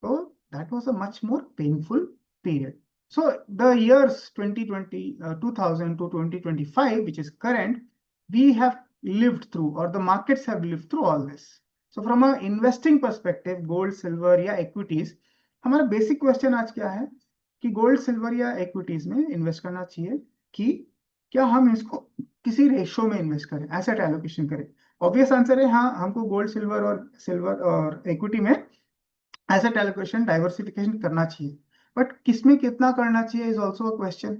So that was a much more painful period. So the years 2020, 2000 to 2025, which is current, we have lived through, or the markets have lived through all this. So from an investing perspective, gold, silver या equities, हमारा basic question आज क्या है कि gold, silver या equities में invest करना चाहिए कि क्या हम इसको किसी रेशो में इन्वेस्ट करें, एसेट एलोकेशन करें? ऑब्वियस आंसर है हाँ, हमको गोल्ड सिल्वर और इक्विटी में एसेट एलोकेशन डाइवर्सिफिकेशन करना चाहिए, बट किसमें कितना करना चाहिए इज ऑल्सो अ क्वेश्चन.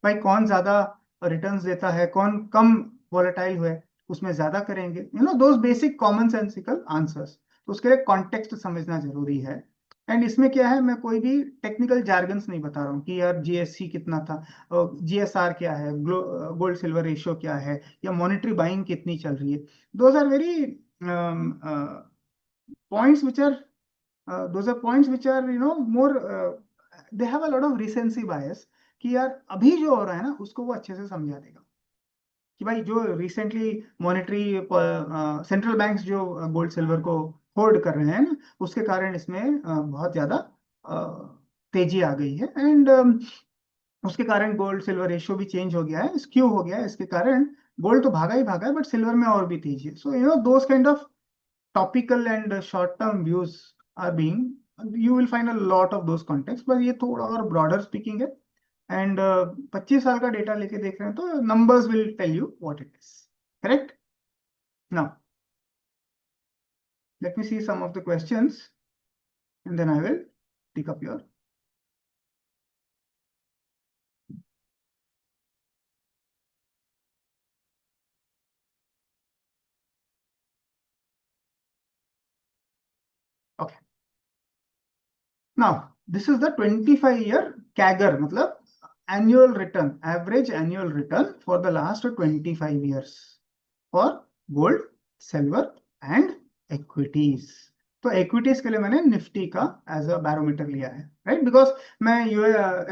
भाई कौन ज्यादा रिटर्न्स देता है, कौन कम वॉलेटाइल हुए, उसमें ज्यादा करेंगे, those basic common sensical answers. तो उसके लिए कॉन्टेक्स्ट समझना जरूरी है. एंड इसमें क्या है, मैं कोई भी टेक्निकल जार्गन्स नहीं बता रहा हूँ कि यार जीएससी कितना था, जीएसआर क्या है, गोल्ड सिल्वर रेशियो क्या है, या मॉनेटरी बाइंग कितनी चल रही है. Those are very points which are those are points which are more they have a lot of recency bias कि यार अभी जो हो रहा है ना उसको वो अच्छे से समझा देगा कि भाई जो रिसेंटली मॉनेटरी सेंट्रल बैंक्स जो गोल्ड सिल्वर को होल्ड कर रहे हैं ना उसके कारण इसमें बहुत ज्यादा तेजी आ गई है। एंड उसके कारण गोल्ड सिल्वर रेशियो भी चेंज हो गया है, स्क्यू हो गया है। इसके कारण गोल्ड तो भागा ही भागा है, बट सिल्वर में और भी तेजी है। So those kind of topical and short term views are being, you will find a lot of those context, बस ये थोड़ा और ब्रॉडर स्पीकिंग है। एंड 25 साल का डेटा लेके देख रहे हैं तो numbers will tell you what it is. Correct? Now let me see some of the questions and then I will pick up your. Okay. Now, this is the 25-year CAGR, मतलब annual return, average annual return for the last 25 years for gold, silver and equities. तो equities के लिए मैंने Nifty का as a barometer लिया है, right? Because मैं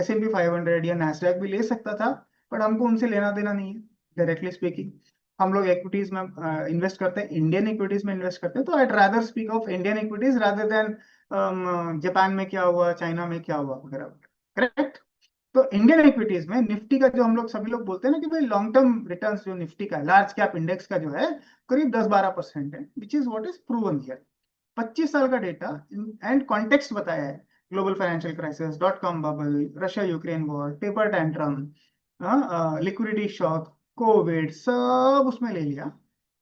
S&P 500 या नैस्डैक भी ले सकता था, बट हमको उनसे लेना देना नहीं है, डायरेक्टली स्पीकिंग। हम लोग इक्विटीज में इन्वेस्ट करते हैं, इंडियन इक्विटीज में इन्वेस्ट करते हैं। तो I rather speak of Indian equities rather than Japan में क्या हुआ, चाइना में क्या हुआ वगैरह। करेक्ट? तो इंडियन इक्विटीज में निफ्टी का जो हम लोग सभी लोग बोलते हैं ना कि भाई लॉन्ग टर्म रिटर्न्स जो निफ्टी का लार्ज कैप इंडेक्स का जो है करीब 10-12% है, विच is what is proven here. 25 साल का डेटा एंड कॉन्टेक्स्ट बताया है, global financial crisis, dot com bubble, Russia Ukraine war, taper tantrum, liquidity shock, Covid, सब उसमें ले लिया।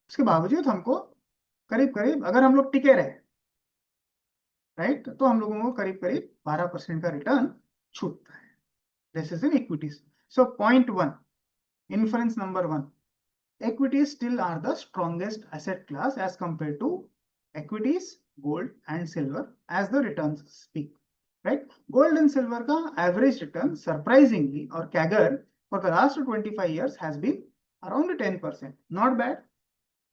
उसके बावजूद हमको करीब करीब, अगर हम लोग टिके रहे, राइट, तो हम लोगों को करीब करीब 12% का रिटर्न छूटता है। This is in equities. So point one, inference number one, equities still are the strongest asset class as compared to equities, gold and silver as the returns speak, right? Gold and silver ka average return surprisingly or CAGR for the last 25 years has been around 10%. Not bad.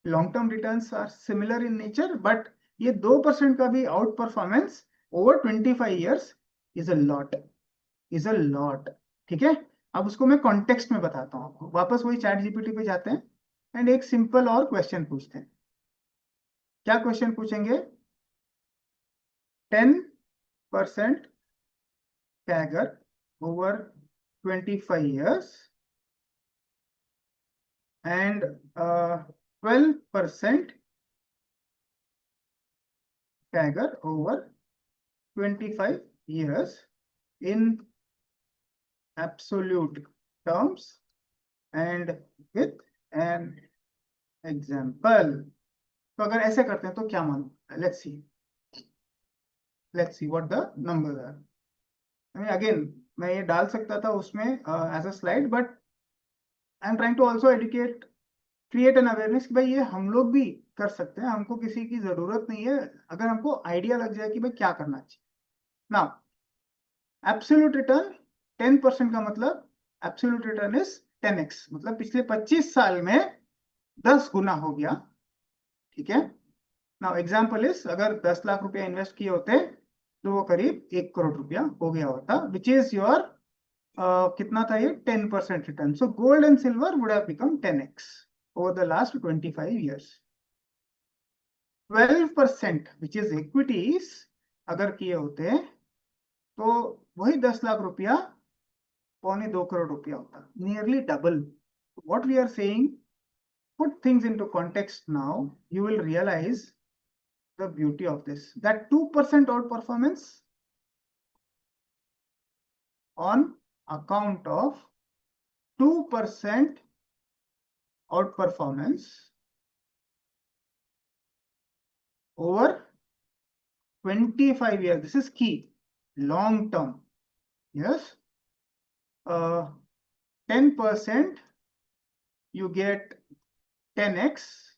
Long term returns are similar in nature, but ये 2% का भी out performance over 25 years is a lot, is a lot. ठीक है? अब उसको मैं context में बताता हूँ आपको। वापस वही चैट जीपीटी पे जाते हैं एंड एक सिंपल और क्वेश्चन पूछते हैं। क्या क्वेश्चन पूछेंगे? 10% CAGR over 25 years and 12% CAGR over 25 years in absolute terms and with an example. तो अगर ऐसे करते हैं तो क्या मानो? Let's see what the numbers are. I mean, again, मैं ये डाल सकता था उसमें as a slide, but I am trying to also educate, create an awareness कि भाई ये हम लोग भी कर सकते हैं, हमको किसी की जरूरत नहीं है, अगर हमको आइडिया लग जाए कि भाई क्या करना चाहिए। नाउ एब्सोल्यूट रिटर्न 10% का मतलब एब्सोल्यूट रिटर्न इज 10x, मतलब पिछले 25 साल में 10 गुना हो गया। ठीक है? नाउ एग्जांपल इज, अगर 10 लाख रुपया इन्वेस्ट किए होते तो वो करीब 1 करोड़ रुपया हो गया होता, विच इज योर कितना था ये? 10% return. So gold and silver would have become 10x over the last 25 years. 12% which is equities अगर किए होते तो वही 10 लाख रुपया 1.25 करोड़ रुपया होता, nearly double. What we are saying, put things into context now, you will realize the beauty of this, that 2% outperformance on account of 2% outperformance over 25 years. This is key. Long term. Yes. 10% you get 10x,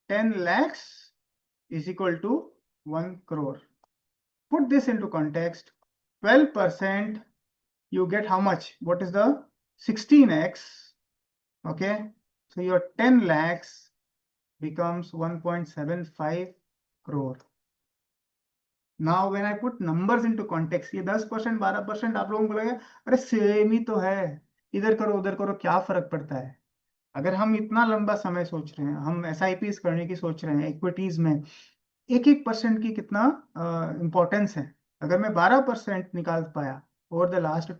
10 lakhs is equal to 1 crore. Put this into context. 12% you get how much? What is the 16x? Okay, so your 10 lakhs becomes 1.75 crore. Now when I put numbers into context, ये 10% 12% आप लोगों को लगेगा अरे same ही तो है, इधर करो उधर करो क्या फर्क पड़ता है। अगर हम इतना लंबा समय सोच रहे हैं, हम SIPs करने की सोच रहे हैं इक्विटीज में, 1-1% की कितना इंपॉर्टेंस है। अगर मैं 12% निकाल पाया over the last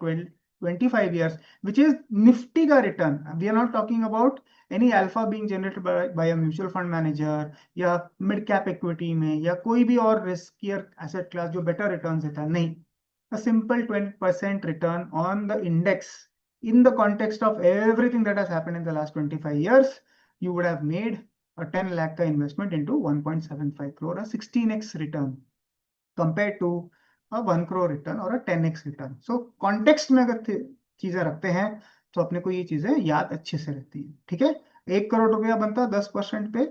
25 years, which is Nifty का return, we are not talking about any alpha being generated by a mutual fund manager या मिड कैप इक्विटी में या कोई भी और रिस्कियर एसेट क्लास जो बेटर रिटर्न देता है, नहीं, a simple 20% return on the index in the context of everything that has happened in the last 25 years, you would have made a 10 lakh ka investment into 1.75 crore, a 16x return compared to a 1 crore return or a 10x return. So context में अगर चीजें रखते हैं तो अपने को ये चीजें याद अच्छे से रहती है, ठीक है। 1 करोड़ रुपया बनता 10% पे,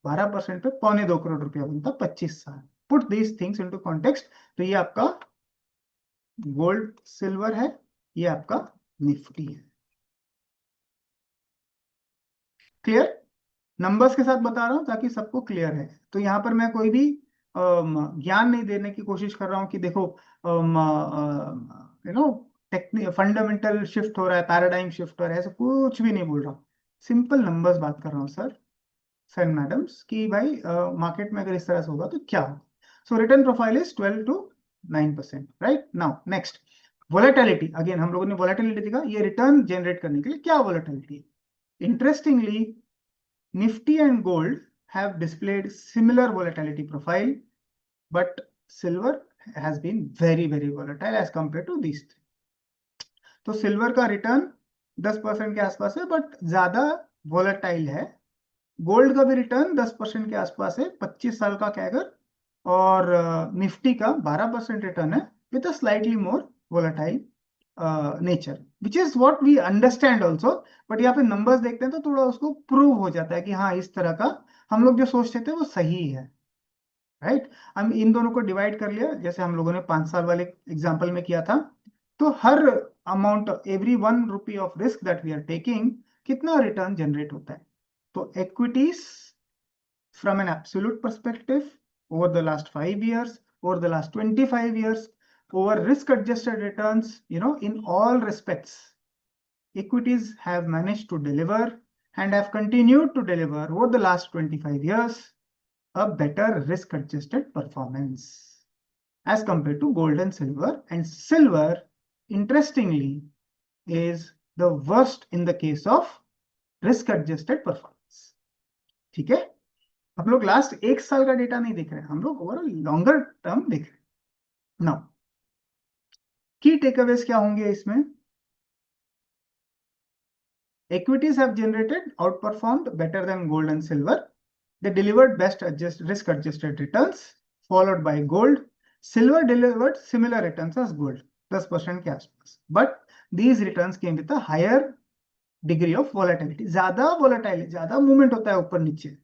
12% पे 2.25 करोड़ रुपया बनता 25 साल। Put these things into context, तो ये आपका गोल्ड सिल्वर है, ये आपका निफ्टी है। क्लियर? नंबर्स के साथ बता रहा हूं ताकि सबको क्लियर है। तो यहाँ पर मैं कोई भी ज्ञान नहीं देने की कोशिश कर रहा हूं कि देखो टेक्निक फंडामेंटल शिफ्ट हो रहा है, पैराडाइम शिफ्ट हो रहा है, ऐसा कुछ भी नहीं बोल रहा हूं। सिंपल नंबर्स बात कर रहा हूं सर एंड मैडम्स कि भाई मार्केट में अगर इस तरह से होगा तो क्या होगा। So return profile is 12 to 9%, right. Now next, volatility. Again हम लोगों ने वोलेटिलिटी देखा, ये रिटर्न जनरेट करने के लिए क्या volatility. Interestingly Nifty and gold have displayed similar volatility profile, but silver has been very volatile as compared to these three. तो सिल्वर का रिटर्न 10% के आसपास है, बट ज्यादा वोलेटाइल है। गोल्ड का भी रिटर्न 10% के आसपास है, 25 साल का कैगर, और निफ्टी का 12% रिटर्न है with a slightly more volatile nature, which is what we understand also. But यहाँ पे नंबर्स देखते हैं तो थोड़ा उसको प्रूव हो जाता है कि हाँ, इस तरह का हम लोग जो सोचते थे वो सही है, राइट। हम इन दोनों को डिवाइड कर लिया जैसे हम लोगों ने 5 साल वाले एग्जाम्पल में किया था। तो हर amount, every 1 rupee of risk that we are taking, कितना रिटर्न जनरेट होता है। तो equities from an absolute perspective over the last 5 years, over the last 25 years, over risk adjusted returns, in all respects, equities have managed to deliver and have continued to deliver over the last 25 years a better risk adjusted performance as compared to gold and silver. And silver, interestingly, is the worst in the case of risk adjusted performance. ठीक है, हम लोग last 1 साल का data नहीं देख रहे हैं, हम लोग ओवरऑल लॉन्गर टर्म देख रहे हैं। नाउ की टेकअवेज क्या होंगे इसमें। Equities have generated outperformed better than gold and silver. They delivered best risk adjusted returns, followed by gold. Silver delivered similar returns as gold, 10% के आसपास, but these returns came with a higher degree of volatility. ज्यादा volatile, ज्यादा movement होता है ऊपर नीचे,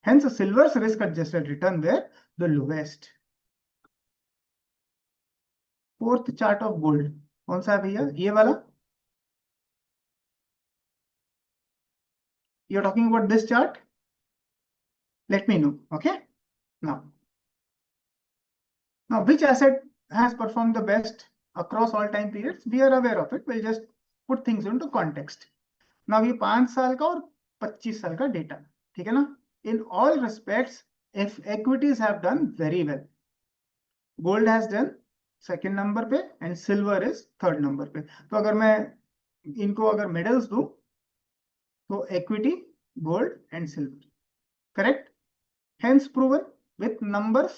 hence silver's risk adjusted return were the lowest. Fourth chart of gold कौन सा है भैया, ये वाला। You're talking about this chart? Let me know. Okay. Now, which asset has performed the best across all time periods? We are aware of it. We'll just put things into context. Now, ये 5 साल का और 25 साल का data, ठीक है ना। In all respects, if equities have done very well, gold has done second number पे and silver is third number पे। तो अगर मैं इनको अगर मेडल्स दूं तो equity, gold and silver, correct? Hence proven with numbers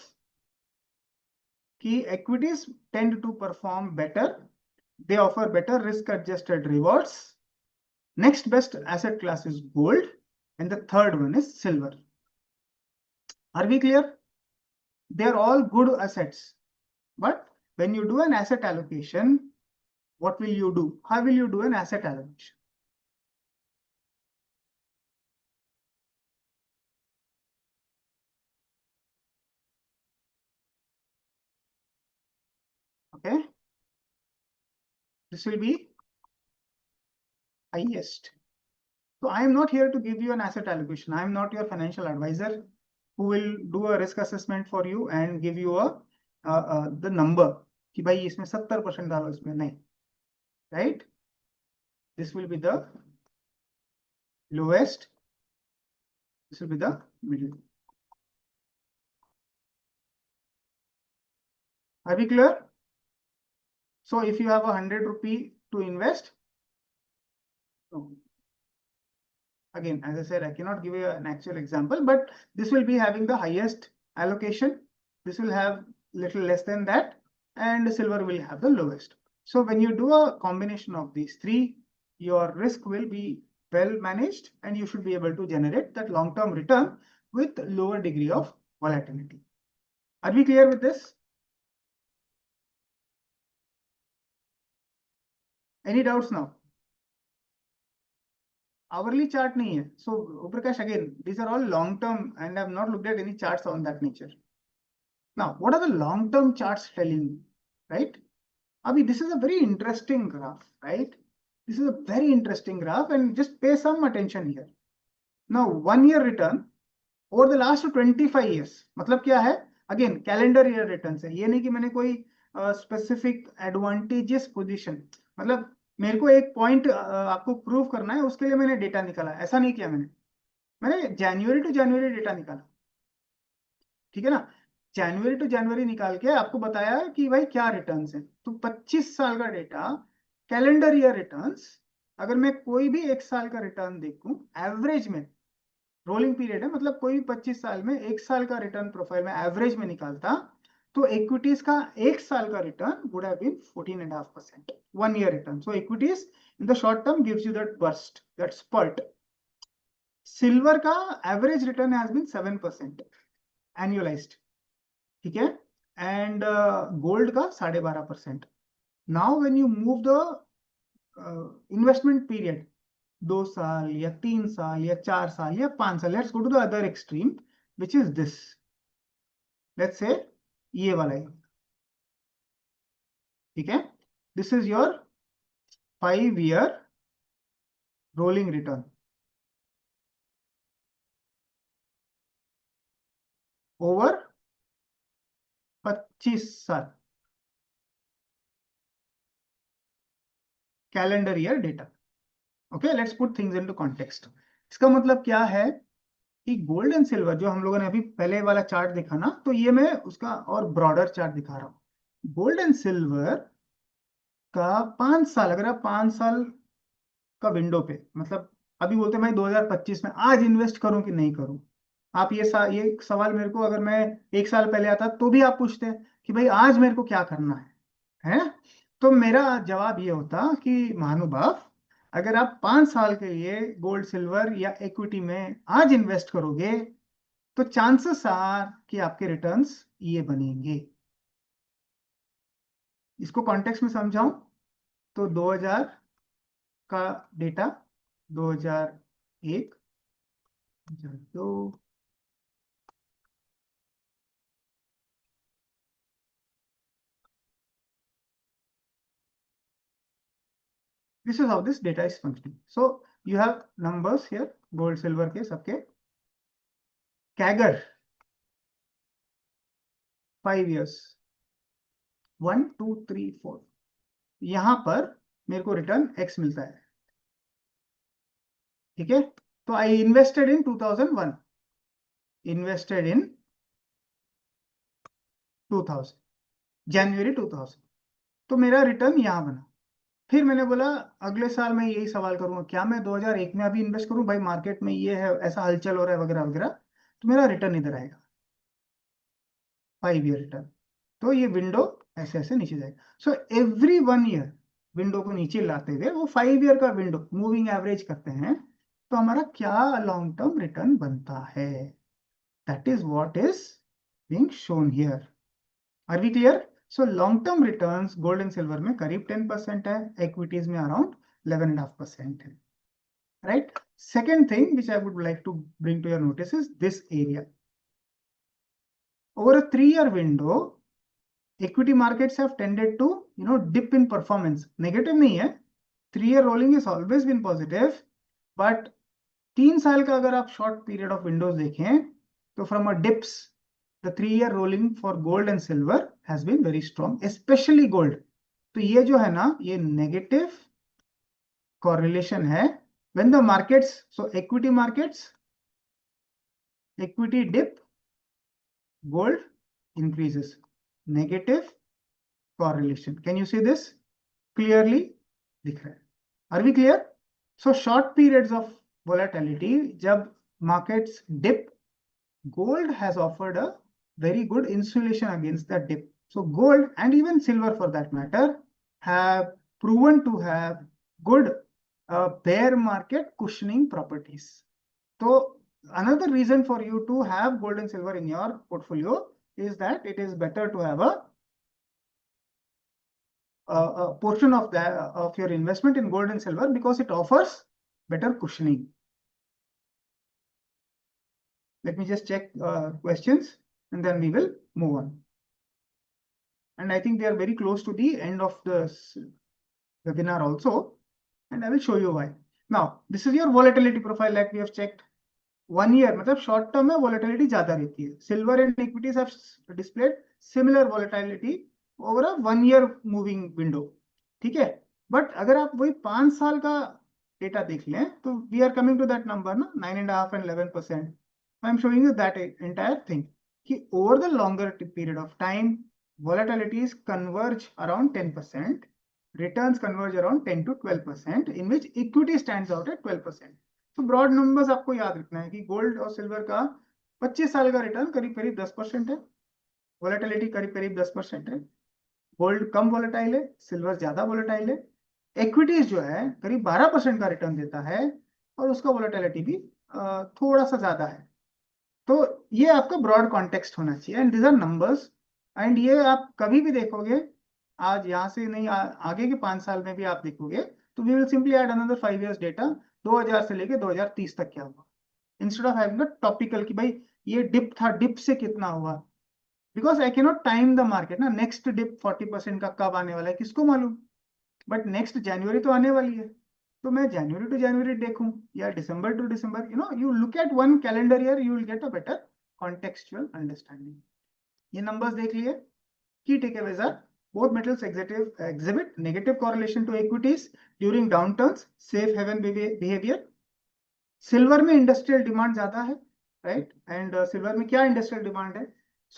कि equities tend to perform better, they offer better risk adjusted rewards. Next best asset class is gold and the third one is silver. Are we clear? They are all good assets, but when you do an asset allocation, what will you do? How will you do an asset allocation? Okay, this will be highest. So I am not here to give you an asset allocation. I am not your financial advisor who will do a risk assessment for you and give you the number कि भाई इसमें 70% डालो, इसमें नहीं, right? This will be the lowest. This will be the middle. Are we clear? So if you have 100 rupee to invest, again, as I said, I cannot give you an actual example, but this will be having the highest allocation. This will have little less than that, and silver will have the lowest. So when you do a combination of these three, your risk will be well managed, and you should be able to generate that long-term return with lower degree of volatility. Are we clear with this? Any doubts now? Hourly chart nahi hai. So Uprakash, again, these are all long term, and I have not looked at any charts on that nature. Now, what are the long term charts telling you, right? I mean, this is a very interesting graph, right? This is a very interesting graph, and just pay some attention here. Now, 1 year return over the last 25 years, मतलब क्या है? Again, calendar year returns है. ये नहीं कि मैंने कोई specific advantageous position, मतलब मेरे को एक पॉइंट आपको प्रूव करना है, उसके लिए मैंने डेटा निकाला. ऐसा नहीं किया मैंने जनवरी टू जनवरी डेटा निकाला. ठीक है ना? जनवरी टू जनवरी निकाल के आपको बताया कि भाई क्या रिटर्न्स हैं. तो 25 साल का डेटा, कैलेंडर ईयर रिटर्न्स, अगर मैं कोई भी एक साल का रिटर्न देखूं एवरेज में, रोलिंग पीरियड है, मतलब कोई भी 25 साल में एक साल का रिटर्न प्रोफाइल में एवरेज में निकालता, तो इक्विटीज का एक साल का return would have been 14.5%, 1 year return. So equities in the short term gives you that burst, that spurt. Silver का average return has been 7% annualised. ठीक है? एंड गोल्ड का 12.5%. Now when you move the investment period, 2 साल या 3 साल या 4 साल या 5 साल, let's go to the other extreme which is this. Let's say ये वाला है. ठीक है? This is your 5 year rolling return over 25 साल calendar year data. Okay, let's put things into context. इसका मतलब क्या है कि गोल्ड एंड सिल्वर, जो हम लोगों ने अभी पहले वाला चार्ट देखा ना, तो ये मैं उसका और ब्रॉडर चार्ट दिखा रहा हूँ. गोल्ड एंड सिल्वर का 5 साल, अगर आप 5 साल का विंडो पे, मतलब अभी बोलते हैं मैं 2025 में आज इन्वेस्ट करूं कि नहीं करूं, आप ये सवाल मेरे को अगर मैं 1 साल पहले आता तो भी आप पूछते कि भाई आज मेरे को क्या करना है? तो मेरा जवाब ये होता कि महानुभाव, अगर आप 5 साल के लिए गोल्ड सिल्वर या इक्विटी में आज इन्वेस्ट करोगे, तो चांसेस आर कि आपके रिटर्न्स ये बनेंगे. इसको कॉन्टेक्स्ट में समझाऊं तो 2000 का data, 2001, 2002, this is how this data is functioning. So you have numbers here, gold silver के सबके CAGR 5 years 1 2 3 4, यहां पर मेरे को रिटर्न x मिलता है. ठीक है? तो I invested in 2001, invested in 2000, जनवरी 2000, तो मेरा रिटर्न यहां बना. फिर मैंने बोला अगले साल मैं यही सवाल करूंगा, क्या मैं 2001 में अभी इन्वेस्ट करूं? भाई मार्केट में ये है, ऐसा हलचल हो रहा है वगैरह वगैरह, तो मेरा रिटर्न इधर आएगा 5 year रिटर्न. तो ये विंडो ऐसे ऐसे नीचे जाएगा. सो एवरी 1 year विंडो को नीचे लाते हुए वो 5 year का विंडो मूविंग एवरेज करते हैं, तो हमारा क्या लॉन्ग टर्म रिटर्न बनता है. That is what is being shown here. Are we clear? So long term returns gold and silver में करीब 10% है, इक्विटीज में अराउंड 11.5% है. Right? Second thing which I would like to bring to your notice is this area. Over a 3 year window, equity markets have tended to, dip in performance. Negative नहीं है, 3 year rolling has always been positive, but 3 साल का अगर आप short period of windows देखें, तो from a dips, the 3 year rolling for gold and silver has been very strong, especially gold. तो ये जो है ना, ये negative correlation है. When the markets, so equity markets, equity dip, gold increases. Negative correlation. Can you see this? Clearly दिख रहा है। Are we clear? So short periods of volatility, जब markets dip, gold has offered a very good insulation against the dip. So gold and even silver for that matter have proven to have good bear market cushioning properties. So another reason for you to have gold and silver in your portfolio is that it is better to have a portion of that of your investment in gold and silver because it offers better cushioning. Let me just check questions and then we will move on. And I think they are very close to the end of the webinar also, and I will show you why. Now, this is your volatility profile like we have checked. 1 year, मतलब short term में volatility ज़्यादा रहती है. Silver and equities have displayed similar volatility over a 1 year moving window. ठीक है, but अगर आप वही 5 साल का डेटा देख लें तो we are coming to that number ना, 9.5 and 11%. I am showing you that entire thing कि over the longer period of time volatilities converge around 10%, returns converge around 10 to 12%, in which equity stands out at 12%. तो broad numbers आपको याद रखना है कि gold और silver का 25 साल का रिटर्न करीब करीब 10% है, वोलेटिलिटी करीब करीब 10% है. गोल्ड कम वोलेटाइल है, सिल्वर ज्यादा वोलेटाइल है. इक्विटीज जो है करीब 12% का रिटर्न देता है और उसका वोलेटिलिटी भी थोड़ा सा ज्यादा है. तो ये आपका ब्रॉड कॉन्टेक्स्ट होना चाहिए and these are numbers. And ये आप कभी भी देखोगे, आज यहाँ से नहीं आगे के 5 साल में भी आप देखोगे तो we will simply add another 5 years data 2000 से लेके 2030 तक क्या हुआ, instead of having a topical कि भाई ये डिप था, डिप से कितना हुआ. Because I can not time the market ना, नेक्स्ट डिप 40% का कब आने वाला है किसको मालूम, बट नेक्स्ट जनवरी तो आने वाली है, तो मैं जनवरी टू जनवरी देखूं या December to December, you look at one calendar year, you will get a better contextual understanding. ये नंबर्स देख लिए. Key takeaways are both metals exhibit negative correlation to equities during downturns, safe haven behavior. Silver में industrial demand ज्यादा है, right, and silver में क्या industrial demand है,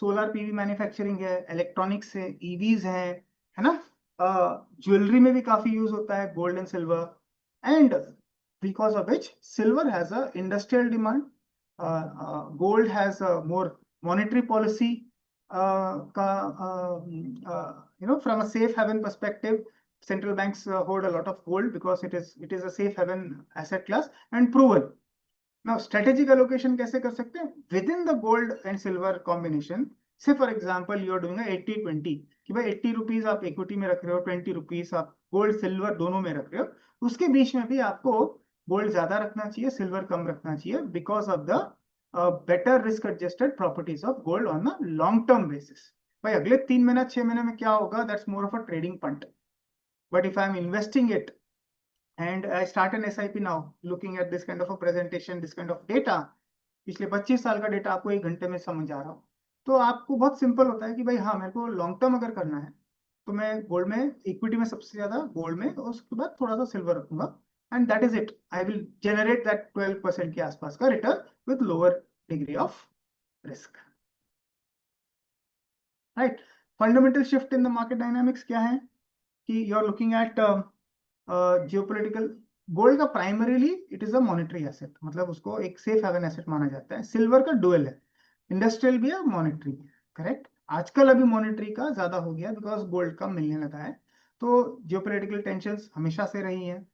solar PV manufacturing है, इलेक्ट्रॉनिक्स है, ईवीज है ना, ज्वेलरी में भी काफी यूज होता है gold and silver, and because of which silver has a industrial demand, gold has a more monetary policy from a safe haven perspective. Central banks hold a lot of gold because it is a safe haven asset class and proven. Now strategic allocation कैसे कर सकते हैं within the gold and silver combination. Say for example you are doing a 80-20 कि भाई 80 rupees आप equity में रख रहे हो, 20 रुपीज आप गोल्ड सिल्वर दोनों में रख रहे हो, उसके बीच में भी आपको गोल्ड ज्यादा रखना चाहिए, सिल्वर कम रखना चाहिए because of the better risk adjusted properties of gold on a long term basis. भाई अगले 3 महीना 6 महीने में क्या होगा, that's more of a trading punt. But if I'm investing it and I start an SIP now, looking at this kind of a presentation, this kind of data, पिछले 25 साल का डेटा आपको 1 घंटे में समझ आ रहा हो, तो आपको बहुत सिंपल होता है कि भाई हाँ मेरे को लॉन्ग टर्म अगर करना है तो मैं गोल्ड में, इक्विटी में सबसे ज्यादा गोल्ड में, और उसके बाद थोड़ा सा सिल्वर रखूंगा, and that is it. I will generate that 12% के आसपास का return with lower degree of risk. Right? Fundamental shift in the market dynamics क्या है कि you are looking at geopolitical. Gold का primarily it is a monetary asset, मतलब उसको एक सेफ हेवन एसेट माना जाता है. सिल्वर का डुअल है, इंडस्ट्रियल भी है, मॉनेटरी भी है, करेक्ट. आजकल अभी मॉनेटरी का ज्यादा हो गया बिकॉज गोल्ड कम मिलने लगा है. तो जियोपॉलिटिकल टेंशंस हमेशा से रही है.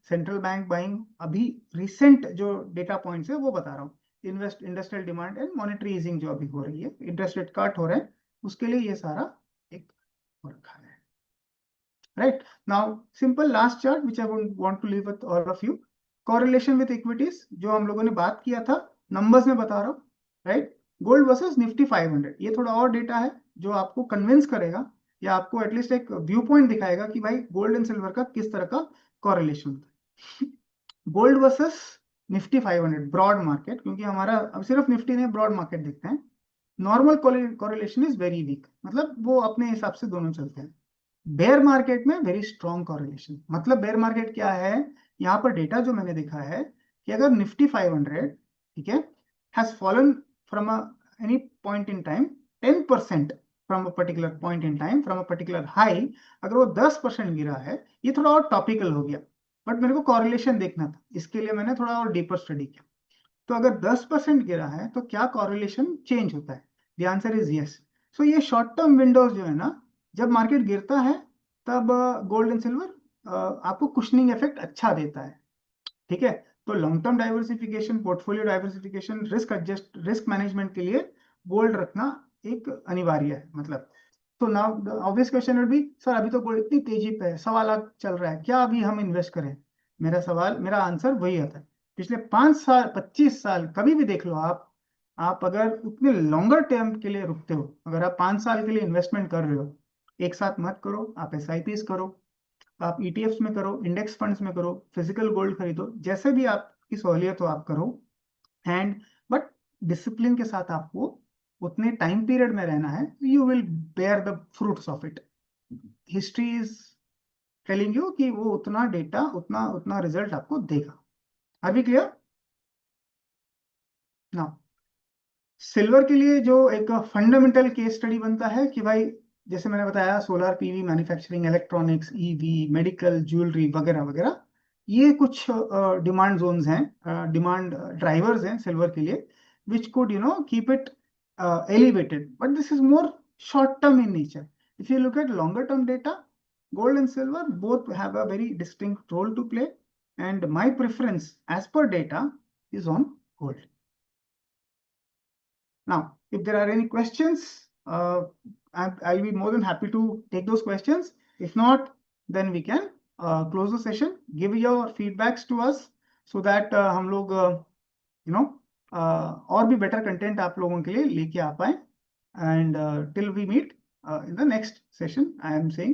सेंट्रल बैंक बाइंग, अभी रिसेंट जो डेटा पॉइंट्स है वो बता रहा हूँ, industrial demand and monetary easing जो अभी हो रही है, इंटरेस्ट रेट कट हो रहे हैं, उसके लिए ये सारा एक हो रखा है. Right now, simple last chart which I would want to leave with all of you. Correlation with equities जो हम लोगों ने बात किया था, numbers में बता रहा हूँ, right? Gold versus Nifty 500. ये थोड़ा और डेटा है जो आपको कन्विंस करेगा या आपको एटलीस्ट एक व्यू पॉइंट दिखाएगा कि भाई गोल्ड एंड सिल्वर का किस तरह का कॉरिलेशन होता है. Gold versus Nifty 500 broad market, क्योंकि हमारा अब सिर्फ निफ्टी नहीं ब्रॉड मार्केट देखते हैं. Normal correlation is very weak, मतलब वो अपने हिसाब से दोनों चलते हैं. बेयर मार्केट में वेरी स्ट्रॉन्ग कॉरिलेशन. मतलब बेयर मार्केट क्या है, यहाँ पर डेटा जो मैंने देखा है कि अगर निफ्टी 500, ठीक है, has fallen from any point in time 10%, from a particular point in time, from a particular high, अगर वो 10% गिरा है, ये थोड़ा और टॉपिकल हो गया, बट मेरे को कॉरिलेशन देखना था, इसके लिए मैंने थोड़ा और डीपर स्टडी किया। तो अगर 10% गिरा है तो क्या कॉरिलेशन चेंज होता है? The answer is yes. So ये शॉर्ट टर्म विंडोज जो है ना, जब मार्केट गिरता है तब गोल्ड एंड सिल्वर आपको कुशनिंग इफेक्ट अच्छा देता है, ठीक है। तो long term diversification, portfolio diversification, risk management के लिए गोल्ड रखना एक अनिवार्य है, मतलब। तो now obvious question will be, sir अभी तो गोल्ड इतनी तेजी पे है, 1.25 लाख चल रहा है, क्या अभी हम इन्वेस्ट करें? मेरा आंसर वही आता है, पिछले 5 साल 25 साल कभी भी देख लो आप अगर उतने लॉन्गर टर्म के लिए रुकते हो, अगर आप 5 साल के लिए इन्वेस्टमेंट कर रहे हो, एक साथ मत करो, आप SIPs करो, आप ETFs में करो, इंडेक्स फंड्स में करो, फिजिकल गोल्ड खरीदो, जैसे भी आपकी सहूलियत हो आप करो, एंड बट डिसिप्लिन के साथ आपको उतने टाइम पीरियड में रहना है, you will bear the fruits of it. History is telling you कि वो उतना डेटा, उतना उतना रिजल्ट आपको देगा। Are we clear? ना सिल्वर के लिए जो एक फंडामेंटल केस स्टडी बनता है कि भाई, जैसे मैंने बताया, solar PV, manufacturing, electronics, EV, medical, jewellery वगैरह वगैरह, ये कुछ डिमांड जोन्स हैं, डिमांड ड्राइवर्स हैं सिल्वर के लिए, which could keep it elevated, but this is more short term in nature. If you look at longer term data, gold and silver both have a very distinct role to play, and my preference as per data is on gold. Now, if there are any questions, I'll be more than happy to take those questions. If not, then we can close the session. Give your feedbacks to us so that हम लोग और भी better content आप लोगों के लिए लेके आ पाए. And till we meet in the next session, I am saying